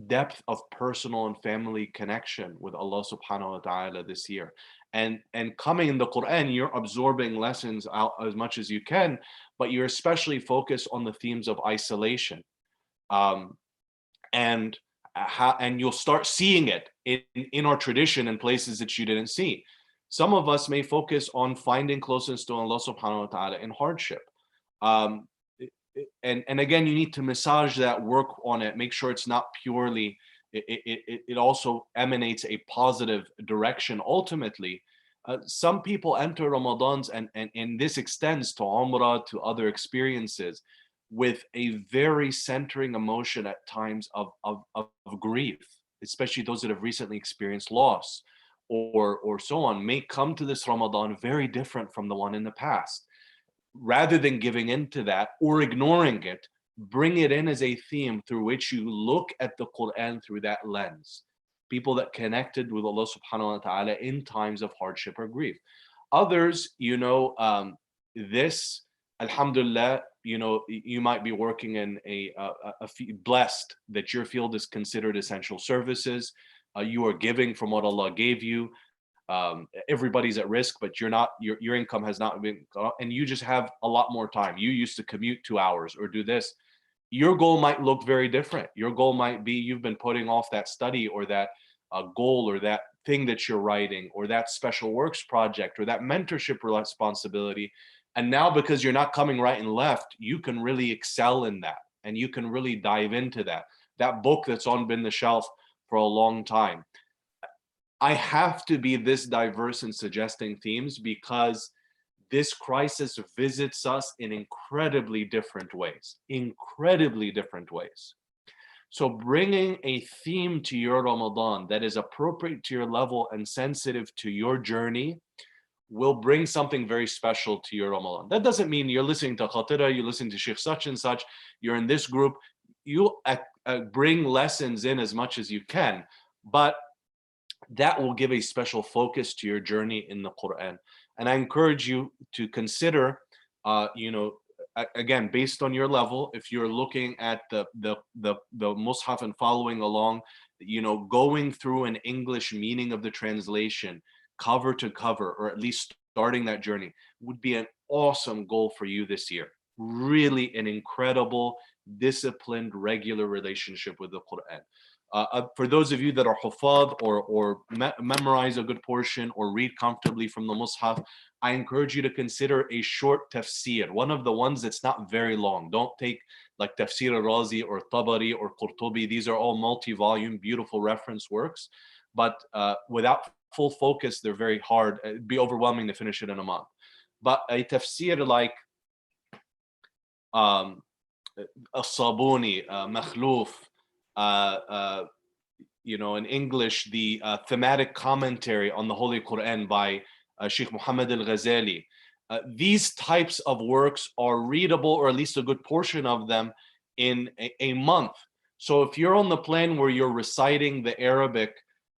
depth of personal and family connection with Allah subhanahu wa ta'ala this year. And coming in the Quran, you're absorbing lessons out as much as you can, but you're especially focused on the themes of isolation. And you'll start seeing it in our tradition in places that you didn't see. Some of us may focus on finding closeness to Allah subhanahu wa ta'ala in hardship. And again, you need to massage that, work on it, make sure it's not purely, it also emanates a positive direction ultimately. Some people enter Ramadans, and this extends to Umrah, to other experiences, with a very centering emotion at times of grief, especially those that have recently experienced loss or so on, may come to this Ramadan very different from the one in the past. Rather than giving into that or ignoring it, bring it in as a theme through which you look at the Quran through that lens. People that connected with Allah subhanahu wa ta'ala in times of hardship or grief. Others, this, alhamdulillah, you might be working in blessed that your field is considered essential services. You are giving from what Allah gave you. Everybody's at risk, but your income has not been, and you just have a lot more time. You used to commute 2 hours or do this. Your goal might look very different. Your goal might be you've been putting off that study or that goal or that thing that you're writing or that special works project or that mentorship responsibility. And now because you're not coming right and left, you can really excel in that and you can really dive into that book that's been the shelf for a long time. I have to be this diverse in suggesting themes because this crisis visits us in incredibly different ways. So bringing a theme to your Ramadan that is appropriate to your level and sensitive to your journey will bring something very special to your Ramadan. That doesn't mean you're listening to Khatira, you're listening to Sheikh such and such, you're in this group. You bring lessons in as much as you can, but that will give a special focus to your journey in the Quran. And I encourage you to consider, again, based on your level, if you're looking at the Mus'haf and following along, going through an English meaning of the translation, cover to cover, or at least starting that journey, would be an awesome goal for you this year. Really an incredible, disciplined, regular relationship with the Quran. For those of you that are hufad or memorize a good portion or read comfortably from the Mus'haf, I encourage you to consider a short tafsir, one of the ones that's not very long. Don't take like Tafsir al-Razi or Tabari or Qurtubi. These are all multi-volume, beautiful reference works, but without full focus, they're very hard. It'd be overwhelming to finish it in a month. But a tafsir like As-Sabuni, Makhluf, in English, the thematic commentary on the Holy Quran by Sheikh Muhammad al-Ghazali. These types of works are readable, or at least a good portion of them, in a month. So if you're on the plan where you're reciting the Arabic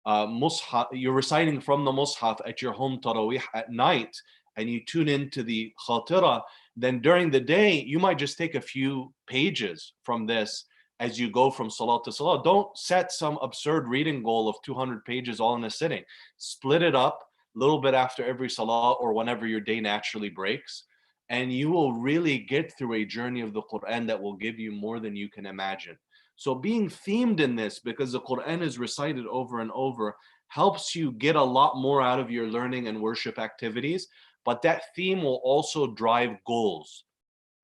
Mus'haf, you're reciting from the Mus'haf at your home Taraweeh at night, and you tune into the khatira, then during the day, you might just take a few pages from this as you go from salah to salah. Don't set some absurd reading goal of 200 pages all in a sitting. Split it up a little bit after every salah or whenever your day naturally breaks. And you will really get through a journey of the Quran that will give you more than you can imagine. So being themed in this, because the Quran is recited over and over, helps you get a lot more out of your learning and worship activities. But that theme will also drive goals.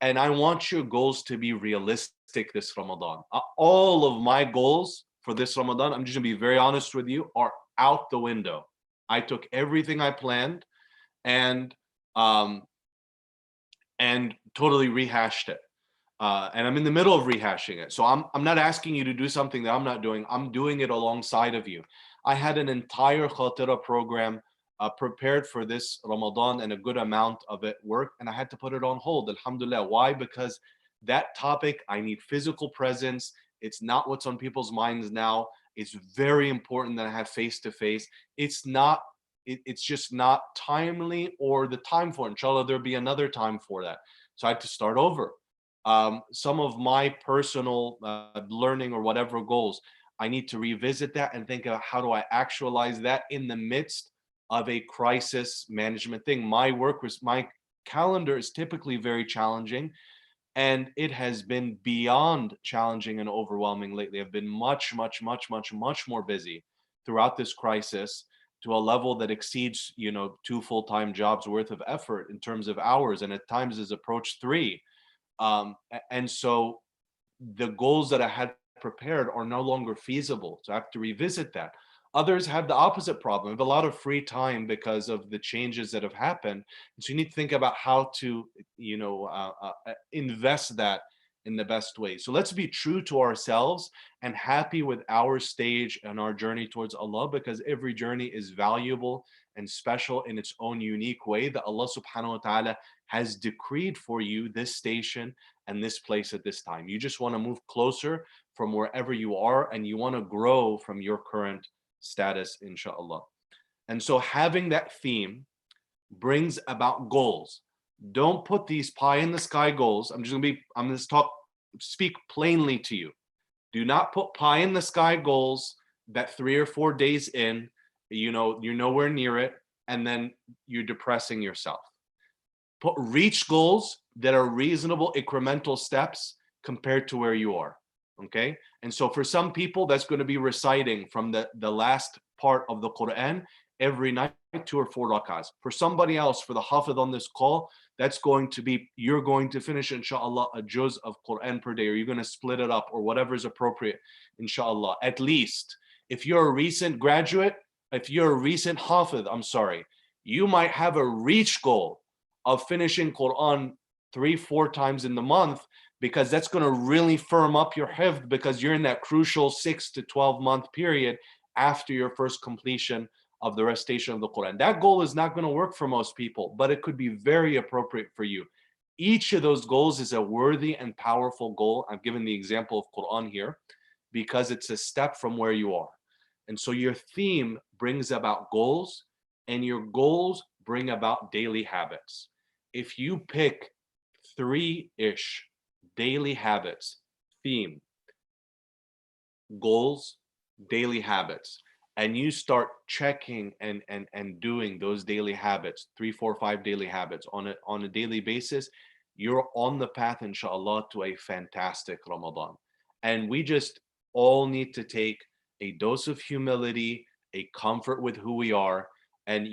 And I want your goals to be realistic this Ramadan. All of my goals for this Ramadan, I'm just gonna be very honest with you, are out the window. I took everything I planned and totally rehashed it. And I'm in the middle of rehashing it. So I'm not asking you to do something that I'm not doing. I'm doing it alongside of you. I had an entire Khatira program prepared for this Ramadan, and a good amount of it worked, and I had to put it on hold. Alhamdulillah. Why? Because that topic, I need physical presence. It's not what's on people's minds now. It's very important that I have face-to-face. It's just not timely or the time for it. Inshallah, there'll be another time for that. So I had to start over. Some of my personal learning or whatever goals, I need to revisit that and think of how do I actualize that in the midst of a crisis management thing. My calendar is typically very challenging, and it has been beyond challenging and overwhelming lately. I've been much more busy throughout this crisis, to a level that exceeds, 2 full-time jobs worth of effort in terms of hours, and at times has approached 3. And so the goals that I had prepared are no longer feasible. So I have to revisit that. Others have the opposite problem. They have a lot of free time because of the changes that have happened. So you need to think about how to, invest that in the best way. So let's be true to ourselves and happy with our stage and our journey towards Allah, because every journey is valuable and special in its own unique way, that Allah subhanahu wa ta'ala has decreed for you this station and this place at this time. You just want to move closer from wherever you are, and you want to grow from your current status, inshallah. And so having that theme brings about goals. Don't put these pie in the sky goals. I'm going to speak plainly to you. Do not put pie in the sky goals that 3 or 4 days in, you're nowhere near it, and then you're depressing yourself. Put reach goals that are reasonable incremental steps compared to where you are. Okay. And so for some people, that's going to be reciting from the last part of the Quran every night, 2 or 4 rak'ahs. For somebody else, for the hafidh on this call, that's going to be, you're going to finish, inshallah, a juz of Quran per day, or you're going to split it up, or whatever is appropriate, inshallah. At least, if you're a recent graduate, if you're a recent hafidh, you might have a reach goal of finishing Quran 3-4 times in the month, because that's going to really firm up your hifd, because you're in that crucial 6 to 12 month period after your first completion of the recitation of the Quran. That goal is not going to work for most people, but it could be very appropriate for you. Each of those goals is a worthy and powerful goal. I've given the example of Quran here because it's a step from where you are. And so your theme brings about goals, and your goals bring about daily habits. If you pick 3-ish daily habits, theme, goals, daily habits, and you start checking and doing those daily habits, 3, 4, 5 daily habits on a daily basis, you're on the path, inshallah, to a fantastic Ramadan. And we just all need to take a dose of humility, a comfort with who we are. And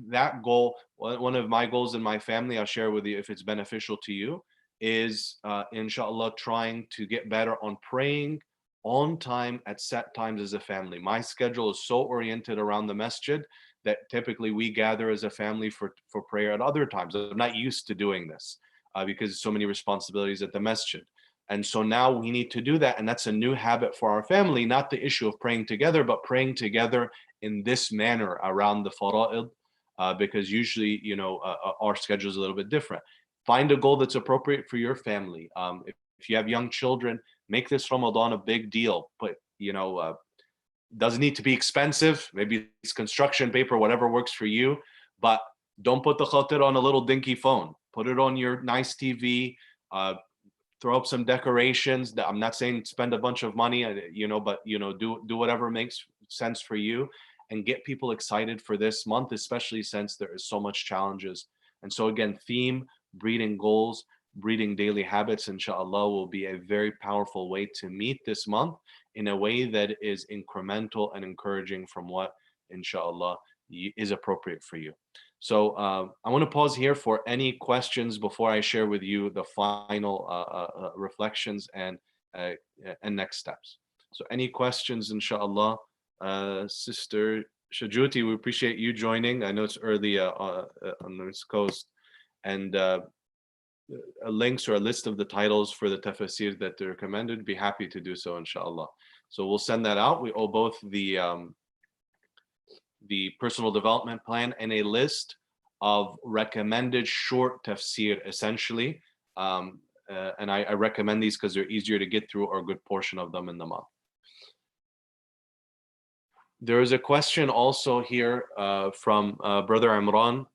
that goal, one of my goals in my family, I'll share with you if it's beneficial to you, is inshallah trying to get better on praying on time at set times as a family. My schedule is so oriented around the masjid that typically we gather as a family for prayer at other times. I'm not used to doing this because so many responsibilities at the masjid. And so now we need to do that. And that's a new habit for our family, not the issue of praying together, but praying together in this manner around the fara'id, because usually, our schedule is a little bit different. Find a goal that's appropriate for your family. If you have young children, make this Ramadan a big deal. But, doesn't need to be expensive. Maybe it's construction paper, whatever works for you. But Don't put the khatir on a little dinky phone. Put it on your nice TV. Throw up some decorations. I'm not saying spend a bunch of money, but do whatever makes sense for you, and get people excited for this month, especially since there is so much challenges. And so again, theme, breeding goals, breeding daily habits, inshallah, will be a very powerful way to meet this month in a way that is incremental and encouraging from what, inshallah, is appropriate for you. So I want to pause here for any questions before I share with you the final reflections and next steps. So any questions, inshallah? Sister Shajuti, we appreciate you joining. I know it's early on the East Coast, and links or a list of the titles for the tafsir that are recommended, be happy to do so, inshallah. So we'll send that out. We owe both the personal development plan and a list of recommended short tafsir, essentially. And I recommend these because they're easier to get through, or a good portion of them in the month. There is a question also here from Brother Imran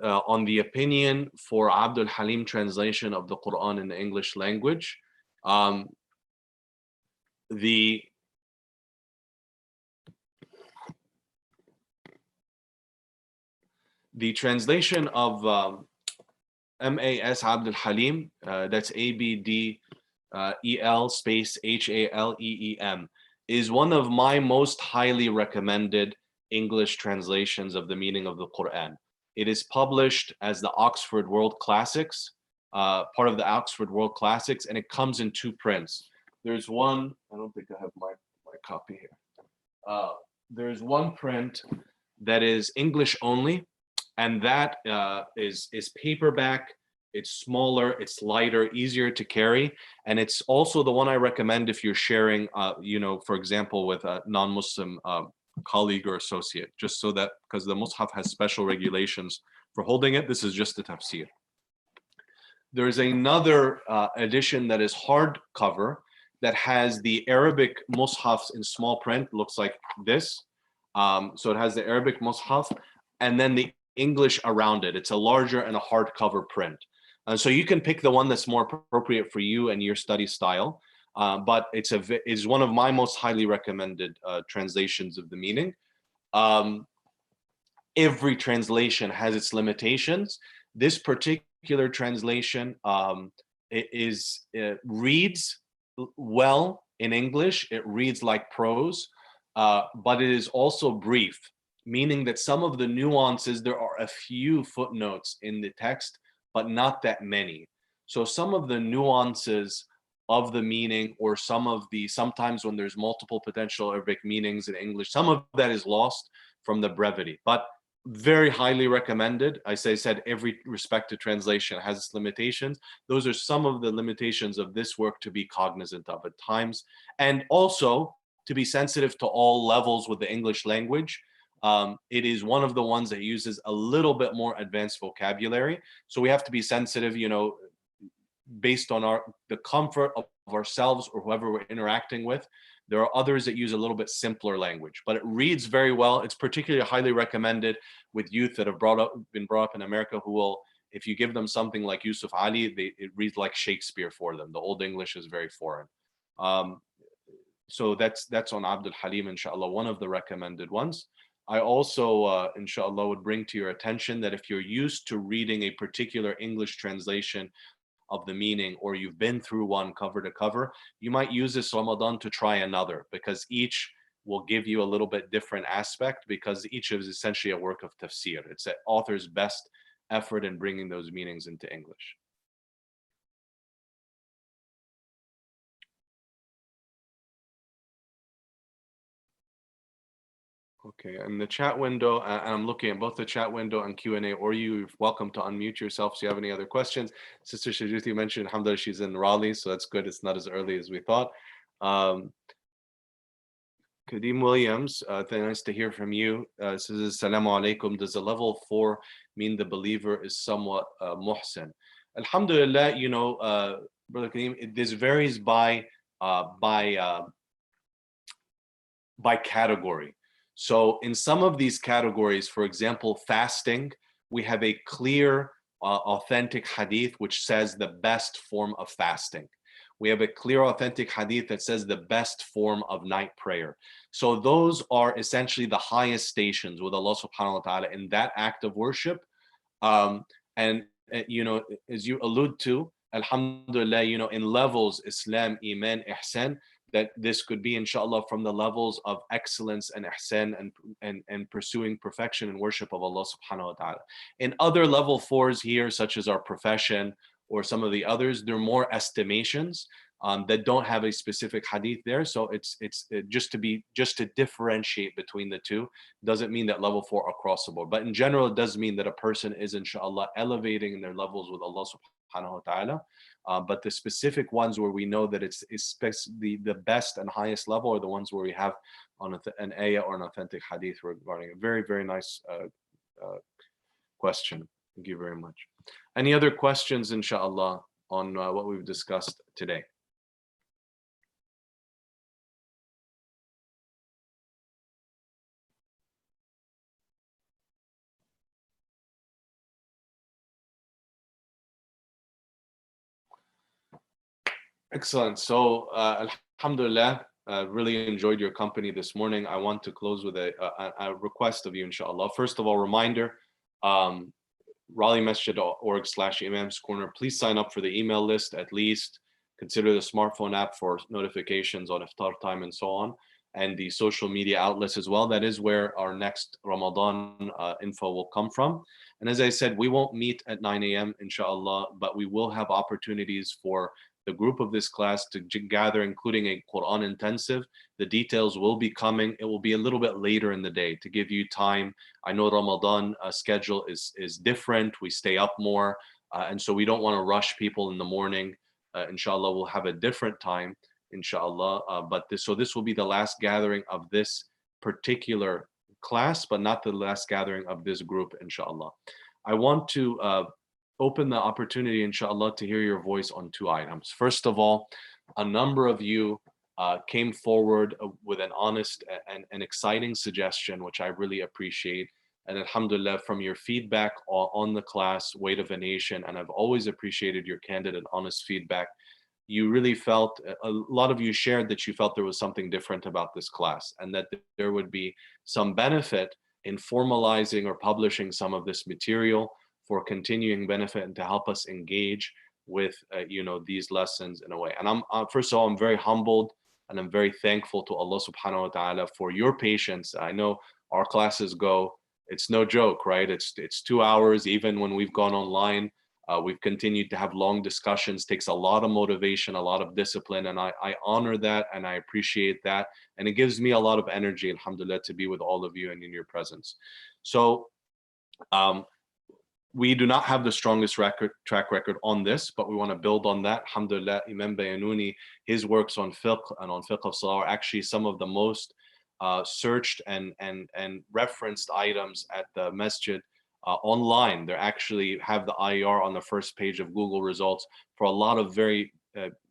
on the opinion for Abdul Halim translation of the Quran in the English language. The translation of M.A.S. Abdul Halim, that's A-B-D-E-L space H-A-L-E-E-M, is one of my most highly recommended English translations of the meaning of the Quran. It is published as the Oxford World Classics, part of the Oxford World Classics, and it comes in 2 prints. There's one, I don't think I have my copy here. There's one print that is English only, and that is paperback. It's smaller, it's lighter, easier to carry, and it's also the one I recommend if you're sharing, for example, with a non-Muslim colleague or associate, just so that, because the Mus'haf has special regulations for holding it. This is just the tafsir. There's another edition that is hardcover that has the Arabic Mus'hafs in small print, looks like this. So it has the Arabic Mus'haf and then the English around it. It's a larger and a hardcover print. And so you can pick the one that's more appropriate for you and your study style. But it's one of my most highly recommended translations of the meaning. Every translation has its limitations. This particular translation reads well in English. It reads like prose, but it is also brief, meaning that some of the nuances, there are a few footnotes in the text, but not that many. So some of the nuances of the meaning, or sometimes when there's multiple potential Arabic meanings in English, some of that is lost from the brevity, but very highly recommended. I said every respected translation has its limitations. Those are some of the limitations of this work to be cognizant of at times, and also to be sensitive to all levels with the English language. It is one of the ones that uses a little bit more advanced vocabulary. So we have to be sensitive, based on the comfort of ourselves or whoever we're interacting with. There are others that use a little bit simpler language, but it reads very well. It's particularly highly recommended with youth that have been brought up in America, who will, if you give them something like Yusuf Ali, it reads like Shakespeare for them. The Old English is very foreign. So that's on Abdul Halim, inshallah, one of the recommended ones. I also, inshallah, would bring to your attention that if you're used to reading a particular English translation of the meaning, or you've been through one cover to cover, you might use this Ramadan to try another, because each will give you a little bit different aspect, because each is essentially a work of tafsir. It's an author's best effort in bringing those meanings into English. Okay, and the chat window, and I'm looking at both the chat window and Q&A, or you're welcome to unmute yourself if you have any other questions. Sister Shajuti mentioned, alhamdulillah, she's in Raleigh, so that's good. It's not as early as we thought. Kadeem Williams, nice to hear from you. Says, Assalamu alaikum. Does a level 4 mean the believer is somewhat muhsin? Alhamdulillah, Brother Kadeem, this varies by category. So in some of these categories, for example, fasting, we have a clear, authentic hadith which says the best form of fasting. We have a clear, authentic hadith that says the best form of night prayer. So those are essentially the highest stations with Allah subhanahu wa ta'ala in that act of worship. And you know, as you allude to, alhamdulillah, you know, in levels, Islam, Iman, Ihsan, that this could be, inshallah, from the levels of excellence and ihsan and pursuing perfection and worship of Allah subhanahu wa ta'ala. In other level 4s here, such as our profession or some of the others, they're more estimations that don't have a specific hadith there. So it's just to differentiate between the two. Doesn't mean that level 4 across the board, but in general, it does mean that a person is, inshallah, elevating in their levels with Allah subhanahu wa ta'ala. But the specific ones where we know that it's the best and highest level are the ones where we have on an ayah or an authentic hadith regarding a very, very nice question. Thank you very much. Any other questions, inshallah, on what we've discussed today? Excellent. So, alhamdulillah, really enjoyed your company this morning. I want to close with a request of you, inshallah. First of all, reminder, RaleighMasjid.org/Imams Corner. Please sign up for the email list at least. Consider the smartphone app for notifications on iftar time and so on, and the social media outlets as well. That is where our next Ramadan info will come from. And as I said, we won't meet at 9 a.m. inshallah, but we will have opportunities for the group of this class to gather, including a Quran intensive. The details will be coming. It will be a little bit later in the day to give you time. I know Ramadan schedule is different. We stay up more. And so we don't want to rush people in the morning. Inshallah, we'll have a different time, inshallah. So this will be the last gathering of this particular class, but not the last gathering of this group, inshallah. I want to open the opportunity, inshallah, to hear your voice on 2 items. First of all, a number of you came forward with an honest and exciting suggestion, which I really appreciate. And alhamdulillah, from your feedback on the class, Weight of a Nation, and I've always appreciated your candid and honest feedback, you really felt, a lot of you shared that you felt there was something different about this class and that there would be some benefit in formalizing or publishing some of this material for continuing benefit and to help us engage with these lessons in a way. And I'm first of all, I'm very humbled and I'm very thankful to Allah subhanahu wa ta'ala for your patience. I know our classes go, it's no joke, right? It's 2 hours. Even when we've gone online, we've continued to have long discussions. Takes a lot of motivation, a lot of discipline, and I honor that and I appreciate that. And it gives me a lot of energy, alhamdulillah, to be with all of you and in your presence. So we do not have the strongest track record on this, but we want to build on that. Alhamdulillah, Imam Bayanouni, his works on fiqh and on fiqh of salah are actually some of the most searched and referenced items at the masjid online. They actually have the IER on the first page of Google results for a lot of very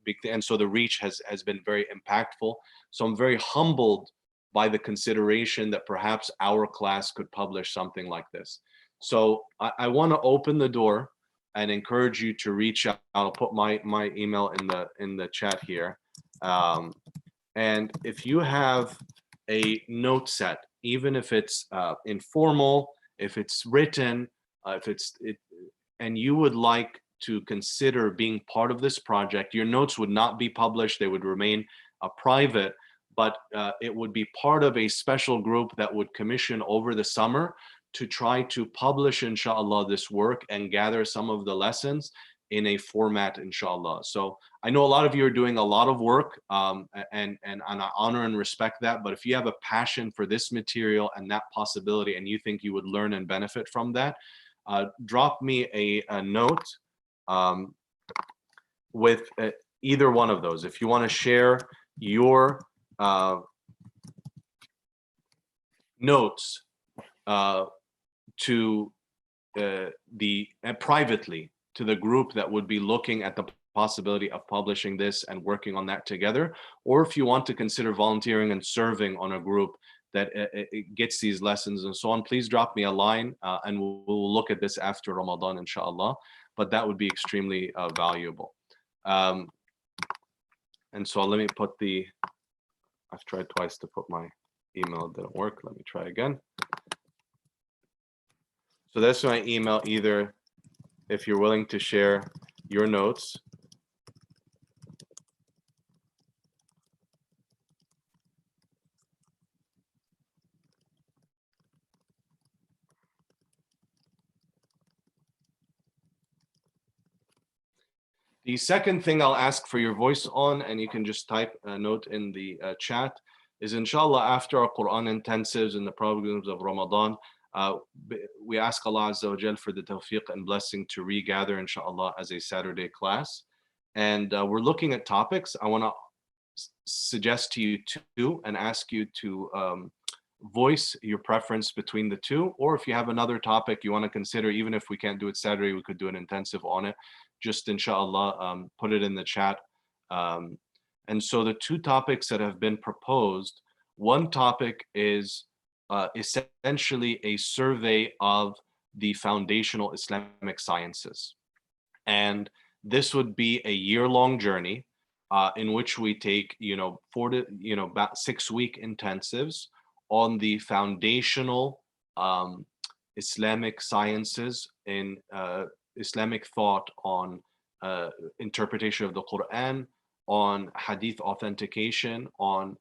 big things. And so the reach has been very impactful. So I'm very humbled by the consideration that perhaps our class could publish something like this. So I want to open the door and encourage you to reach out. I'll put my email in the chat here. And if you have a note set, even if it's informal, if it's written, and you would like to consider being part of this project, your notes would not be published. They would remain private, but it would be part of a special group that would commission over the summer to try to publish, inshallah, this work and gather some of the lessons in a format, inshallah. So I know a lot of you are doing a lot of work, and I honor and respect that. But if you have a passion for this material and that possibility, and you think you would learn and benefit from that, drop me a note with either one of those. If you want to share your notes to privately to the group that would be looking at the possibility of publishing this and working on that together, or if you want to consider volunteering and serving on a group that it gets these lessons and so on, please drop me a line and we'll look at this after Ramadan, inshallah. But that would be extremely valuable. And so let me put I've tried twice to put my email, it didn't work. Let me try again. So that's my email. Either if you're willing to share your notes, the second thing I'll ask for your voice on, and you can just type a note in the chat, is inshallah after our Quran intensives and the programs of Ramadan, we ask Allah Azza wa Jal for the tawfiq and blessing to regather inshallah as a Saturday class. And we're looking at topics. I want to suggest to you two and ask you to voice your preference between the two, or if you have another topic you want to consider, even if we can't do it Saturday, we could do an intensive on it. Just inshallah, put it in the chat. And so the two topics that have been proposed, one topic is essentially a survey of the foundational Islamic sciences. And this would be a year-long journey in which we take, about 6-week intensives on the foundational Islamic sciences in Islamic thought, on interpretation of the Quran, on hadith authentication, on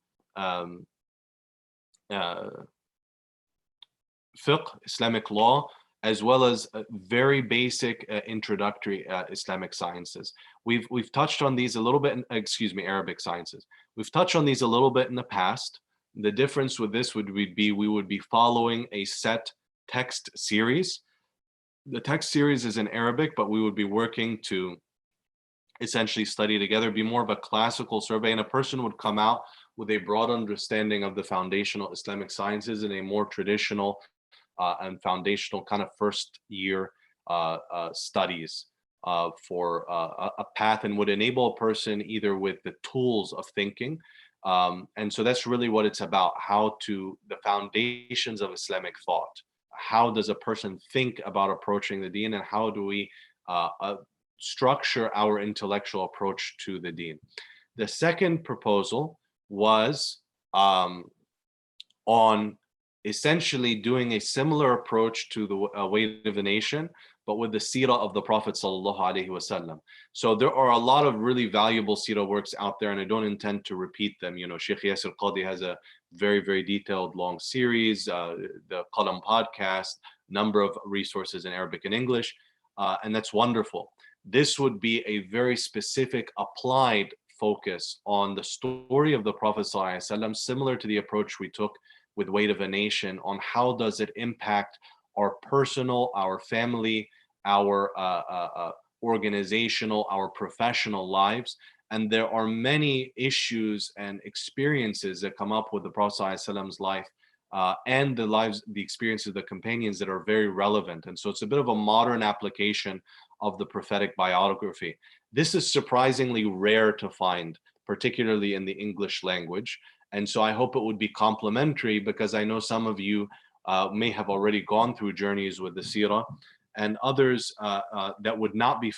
fiqh, Islamic law, as well as very basic introductory Islamic sciences. We've touched on these a little bit, Arabic sciences. We've touched on these a little bit in the past. The difference with this would be we would be following a set text series. The text series is in Arabic, but we would be working to essentially study together, be more of a classical survey, and a person would come out with a broad understanding of the foundational Islamic sciences in a more traditional and foundational kind of first year studies for a path, and would enable a person either with the tools of thinking. And so that's really what it's about, the foundations of Islamic thought. How does a person think about approaching the deen, and how do we structure our intellectual approach to the deen? The second proposal was on essentially doing a similar approach to the Weight of the Nation, but with the seerah of the Prophet sallallahu alaihi wasallam. So there are a lot of really valuable seerah works out there, and I don't intend to repeat them. Sheikh Yasir Qadhi has a very, very detailed long series, the Qalam podcast, number of resources in Arabic and English, and that's wonderful. This would be a very specific applied focus on the story of the Prophet sallallahu alaihi wasallam, similar to the approach we took with Weight of a Nation, on how does it impact our personal, our family, our organizational, our professional lives. And there are many issues and experiences that come up with the Prophet ﷺ's life and the experiences of the companions that are very relevant. And so it's a bit of a modern application of the prophetic biography. This is surprisingly rare to find, particularly in the English language. And so I hope it would be complementary, because I know some of you may have already gone through journeys with the seerah, and others that would not be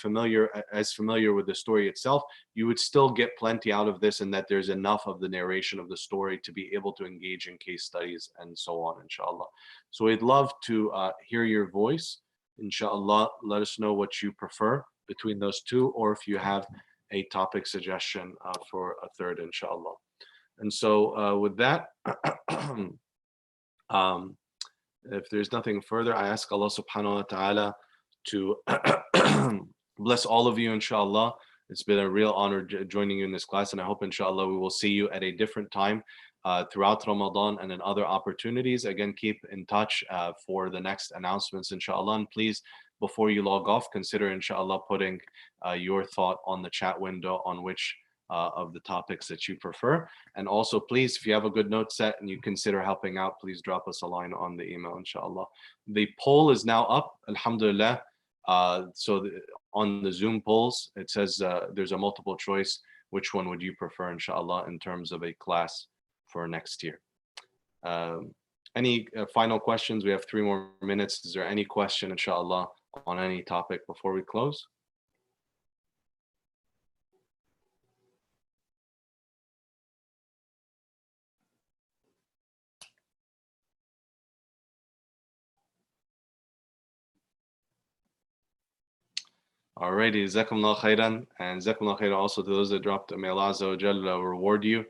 as familiar with the story itself. You would still get plenty out of this, and that there's enough of the narration of the story to be able to engage in case studies and so on, inshallah. So we'd love to hear your voice, inshallah. Let us know what you prefer between those two, or if you have a topic suggestion for a third, inshallah. And so with that, if there's nothing further, I ask Allah subhanahu wa ta'ala to bless all of you, inshallah. It's been a real honor joining you in this class, and I hope, inshallah, we will see you at a different time throughout Ramadan and in other opportunities. Again, keep in touch for the next announcements, inshallah. And please, before you log off, consider, inshallah, putting your thought on the chat window on which of the topics that you prefer. And also, please, if you have a good note set and you consider helping out, please drop us a line on the email, inshallah. The poll is now up, alhamdulillah. On the Zoom polls, it says there's a multiple choice. Which one would you prefer, inshallah, in terms of a class for next year? Any final questions? We have 3 more minutes. Is there any question, inshallah, on any topic before we close? Alrighty, Jazakumullah khairan, and Jazakumullah khairan also to those that dropped. May Allah Azza wa Jalla reward you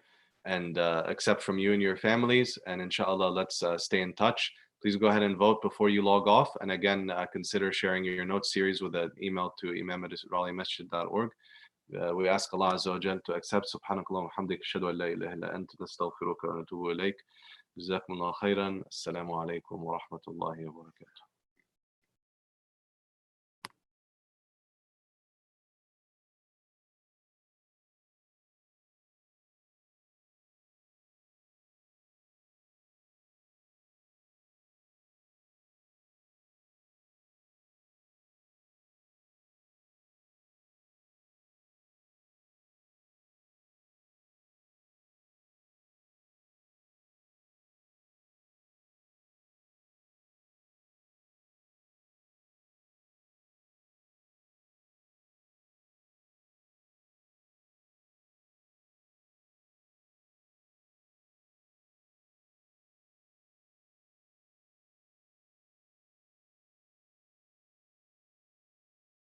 and accept from you and your families. And inshallah, let's stay in touch. Please go ahead and vote before you log off. And again, consider sharing your notes series with an email to imam@raleigh-masjid.org. We ask Allah Azza wa Jalla to accept. Subhanakallah wa hamdik, ashhadu an la ilaha illa anta, nastaghfiruka wa natubu ilayk. Jazakumullah khairan. Assalamu alaikum wa rahmatullahi wa barakatuh.